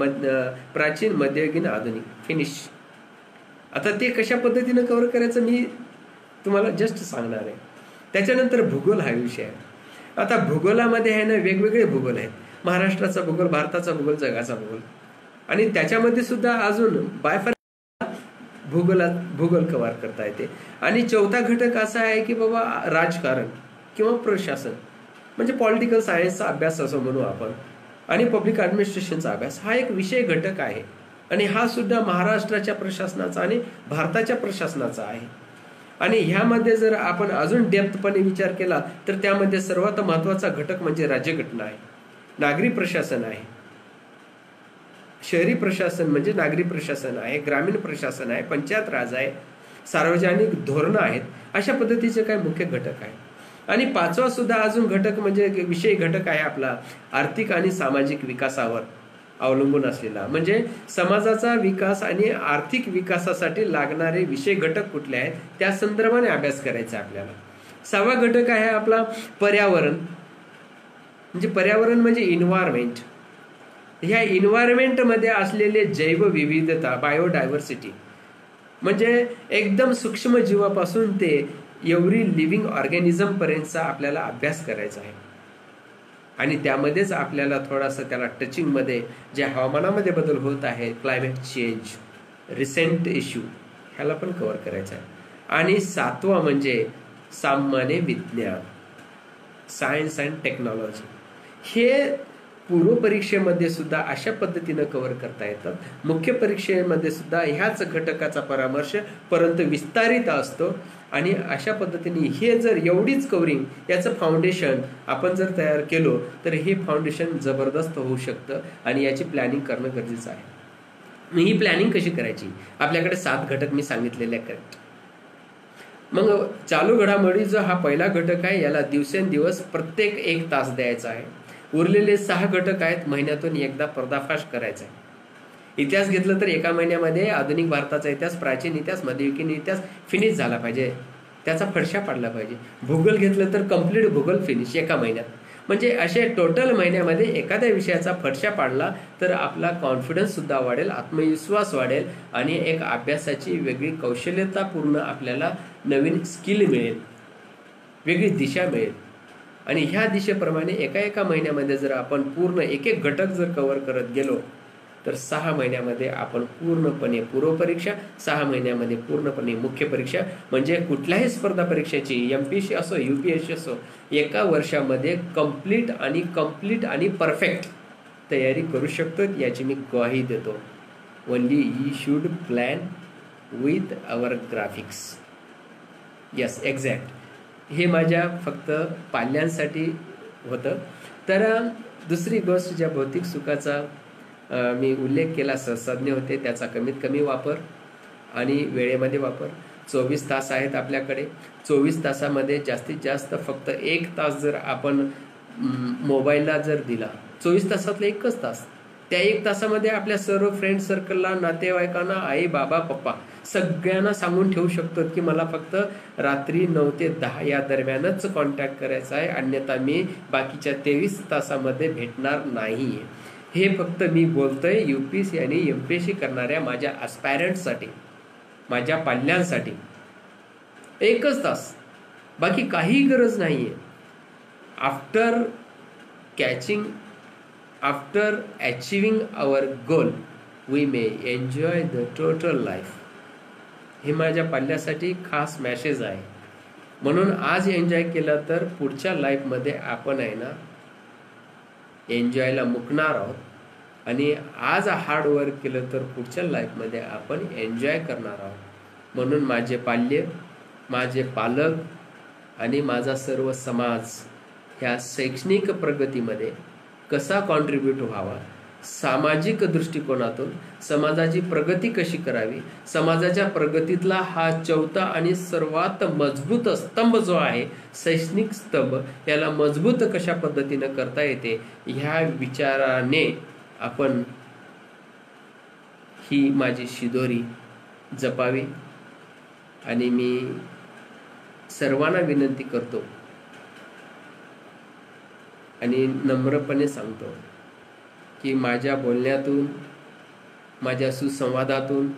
प्राचीन, मध्ययुगीन, आधुनिक, फिनिश. आता ते कशा पद्धतीनं कव्हर करायचं मी तुम्हाला जस्ट सांगणार आहे. त्याच्यानंतर भूगोल हा विषय आहे. आता भूगोलामध्ये आहे ना, वेगवेगळे भूगोल आहेत. महाराष्ट्राचा भूगोल, भारताचा भूगोल, जगाचा भूगोल आणि त्याच्यामध्ये सुद्धा अजून भूगोल कव्हर करता येते. आणि 4था घटक असा आहे की बाबा राजकारण किंवा प्रशासन, म्हणजे पॉलिटिकल सायन्सचा अभ्यास असं म्हणू आपण, आणि पब्लिक ॲडमिनिस्ट्रेशनचा अभ्यास हा एक विषय घटक आहे. आणि हा सुद्धा महाराष्ट्राच्या प्रशासनाचा आणि भारताच्या प्रशासनाचा आहे. आणि ह्यामध्ये जर आपण अजून डेप्थपणे विचार केला तर त्यामध्ये सर्वात महत्त्वाचा घटक म्हणजे राज्यघटना आहे, नागरी प्रशासन आहे, शहरी प्रशासन म्हणजे नागरी प्रशासन आहे, ग्रामीण प्रशासन आहे, पंचायत राज आहे, सार्वजनिक धोरणं आहेत. अशा पद्धतीचे काही मुख्य घटक आहेत. आणि 5वा सुद्धा अजून घटक म्हणजे विषय घटक आहे आपला आर्थिक आणि सामाजिक विकासावर अवलंबून असलेला, म्हणजे समाजाचा विकास आणि आर्थिक विकासासाठी लागणारे विषय घटक कुठले आहेत त्या संदर्भाने अभ्यास करायचा आपल्याला. 6वा घटक आहे आपला पर्यावरण, म्हणजे इन्व्हायरमेंट. ह्या इन्व्हायरमेंटमध्ये असलेले जैवविविधता, बायोडायव्हर्सिटी, म्हणजे एकदम सूक्ष्म जीवापासून ते एव्हरी लिव्हिंग ऑर्गॅनिझम पर्यंतचा आपल्याला अभ्यास करायचा आहे. आणि त्यामध्येच आपल्याला थोडासा त्याला टचिंगमध्ये जे हवामानामध्ये बदल होत आहे, क्लायमेट चेंज, रिसेंट इश्यू, ह्याला पण कव्हर करायचं आहे. आणि 7वा म्हणजे सामान्य विज्ञान, सायन्स अँड टेक्नॉलॉजी. हे पूर्व परीक्षेमध्ये सुद्धा अशा पद्धतीनं कव्हर करता येतात. मुख्य परीक्षेमध्ये सुद्धा ह्याच घटकाचा परामर्श परंतु विस्तारित असतो. आणि अशा पद्धतीने हे जर एवढीच कव्हरिंग, याचं फाउंडेशन आपण जर तयार केलो तर हे फाउंडेशन जबरदस्त होऊ शकतं. आणि याची प्लॅनिंग करणं गरजेचं आहे. ही प्लॅनिंग कशी करायची? आपल्याकडे 7 घटक मी सांगितलेले करेक्ट. मग चालू घडामोडी जो हा पहिला घटक आहे याला दिवसेंदिवस प्रत्येक 1 तास द्यायचा आहे. उरलेले 6 घटक आहेत, महिन्यातून एकदा पर्दाफाश करायचा आहे. इतिहास घेतलं तर एका महिन्यामध्ये आधुनिक भारताचा इतिहास, प्राचीन इतिहास, मध्ययुगीन इतिहास फिनिश झाला पाहिजे. त्याचा फडशा पाडला पाहिजे. भूगोल घेतलं तर कम्प्लीट भूगोल फिनिश एका महिन्यात. म्हणजे असे टोटल महिन्यामध्ये एखाद्या विषयाचा फडशा पाडला तर आपला कॉन्फिडन्स सुद्धा वाढेल, आत्मविश्वास वाढेल आणि एक अभ्यासाची वेगळी कौशल्यतापूर्ण आपल्याला नवीन स्किल मिळेल, वेगळी दिशा मिळेल. आणि ह्या दिशेप्रमाणे एका महिन्यामध्ये जर आपण पूर्ण एक घटक जर कव्हर करत गेलो तर 6 महिन्यामध्ये आपण पूर्णपणे पूर्वपरीक्षा, 6 महिन्यामध्ये पूर्णपणे मुख्य परीक्षा, म्हणजे कुठल्याही स्पर्धा परीक्षेची MPSC असो UPSC असो एका वर्षामध्ये कंप्लीट आणि परफेक्ट तयारी करू शकतो, याची मी ग्वाही देतो. Only you should plan with our graphics. Yes, exact. हे माझ्या फक्त पाल्यांसाठी होतं. तर दुसरी गोष्ट, ज्या भौतिक सुखाचा मी उल्लेख केला, संज्ञा होते, त्याचा कमीत कमी वापर आणि वेळेमध्ये वापर. 24 तास आहेत आपल्याकडे. 24 तासामध्ये जास्तीत जास्त फक्त 1 तास जर आपण मोबाईलला जर दिला, 24 तासातला 1च तास, त्या 1 तासामध्ये आपल्या सर्व फ्रेंड सर्कलला, नातेवाईकांना, आई बाबा पप्पा सगळ्यांना सांगून ठेवू शकतो की मला फक्त रात्री 9 ते 10 या दरम्यानच कॉन्टॅक्ट करायचा आहे, अन्यथा मी बाकीच्या 23 तासामध्ये भेटणार नाही. हे फक्त मी बोलतोय UPSC आणि MPSC करणाऱ्या माझ्या ॲस्पायरंटसाठी, माझ्या पाल्यांसाठी. 1च तास, बाकी काही गरज नाही आहे. After achieving our goal we may enjoy the total life. हे माझ्या पाल्यासाठी खास मॅसेज आहे. म्हणून आज एन्जॉय केलं तर पुढच्या लाईफमध्ये आपण आहे ना एन्जॉयला मुकणार आहोत, आणि आज हार्डवर्क केलं तर पुढच्या लाईफमध्ये आपण एन्जॉय करणार आहोत. म्हणून माझे पाल्य, माझे पालक आणि माझा सर्व समाज ह्या शैक्षणिक प्रगतीमध्ये कसा कॉन्ट्रीब्यूट व्हावा, सामाजिक दृष्टिकोनातून समाजाची प्रगती कशी करावी, समाजाच्या प्रगतीतला हा 4था आणि सर्वात मजबूत स्तंभ जो आहे शैक्षणिक स्तंभ, याला मजबूत कशा पद्धतीनं करता येते, ह्या विचाराने आपण ही माझी शिदोरी जपावी. आणि मी सर्वांना विनंती करतो आणि नम्रपणे सांगतो की माझ्या बोलण्यातून, माझ्या सुसंवादातून,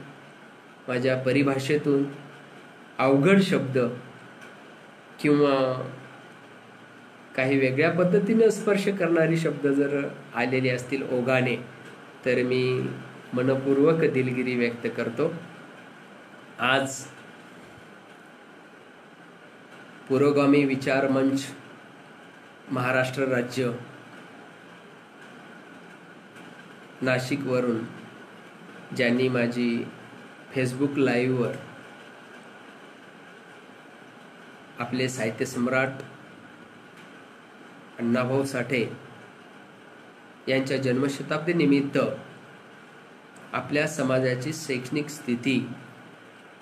माझ्या परिभाषेतून अवघड शब्द किंवा काही वेगळ्या पद्धतीनं स्पर्श करणारी शब्द जर आलेले असतील ओघाने, तर मी मनपूर्वक दिलगिरी व्यक्त करतो. आज पुरोगामी विचार मंच महाराष्ट्र राज्य नाशिकवरून ज्यांनी माझी फेसबुक लाईव्हवर आपले साहित्य सम्राट अण्णाभाऊ साठे यांच्या जन्मशताब्दी निमित्त आपल्या समाजाची शैक्षणिक स्थिती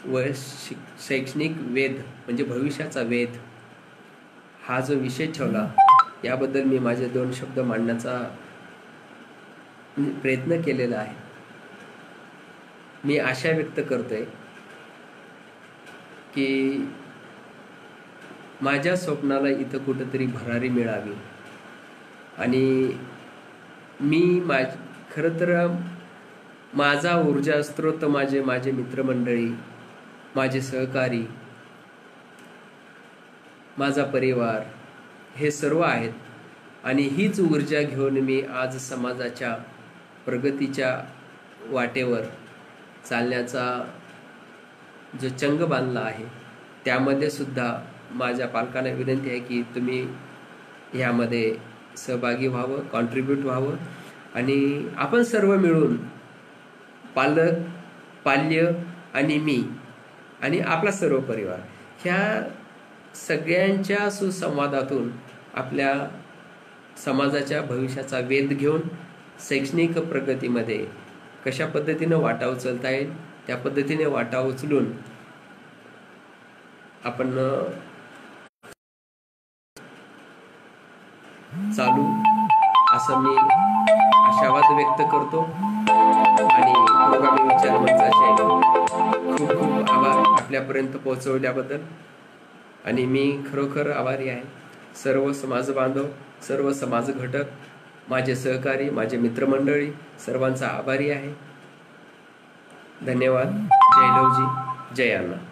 व शैक्षणिक वेध म्हणजे भविष्याचा वेध हा जो विषय ठेवला, याबद्दल मी माझे 2 शब्द मांडण्याचा प्रयत्न केलेला आहे. मी आशा व्यक्त करतोय की माझ्या स्वप्नाला इथं कुठंतरी भरारी मिळावी. आणि मी खरं तर माझा ऊर्जा स्रोत माझे मित्रमंडळी, माझे सहकारी, माझा परिवार हे सर्व आहेत. आणि हीच ऊर्जा घेऊन मी आज समाजाच्या प्रगतीच्या वाटेवर चालण्याचा जो चंग बांधला आहे, त्यामध्ये सुद्धा माझ्या पालकांना विनंती आहे की तुम्ही ह्यामध्ये सहभागी व्हावं, कॉन्ट्रीब्यूट व्हावं. आणि आपण सर्व मिळून पालक, पाल्य आणि मी आणि आपला सर्व परिवार ह्या सगळ्यांच्या सुसंवादातून आपल्या समाजाच्या भविष्याचा वेध घेऊन शैक्षणिक प्रगतीमध्ये कशा पद्धतीनं वाटा उचलता येईल, त्या पद्धतीने वाटा उचलून आपण चालू असं मी आशावाद व्यक्त करतो. आणि पुरोगामी विचार मंचाचे खूप खूप आभार आपल्यापर्यंत पोहोचवल्याबद्दल. आणि मी खरोखर आभारी आहे. सर्व समाज बांधव, सर्व समाज घटक, माझे सहकारी, माझे मित्रमंडळी सर्वांचा आभारी आहे. धन्यवाद. जय लवजी, जय अण्णा.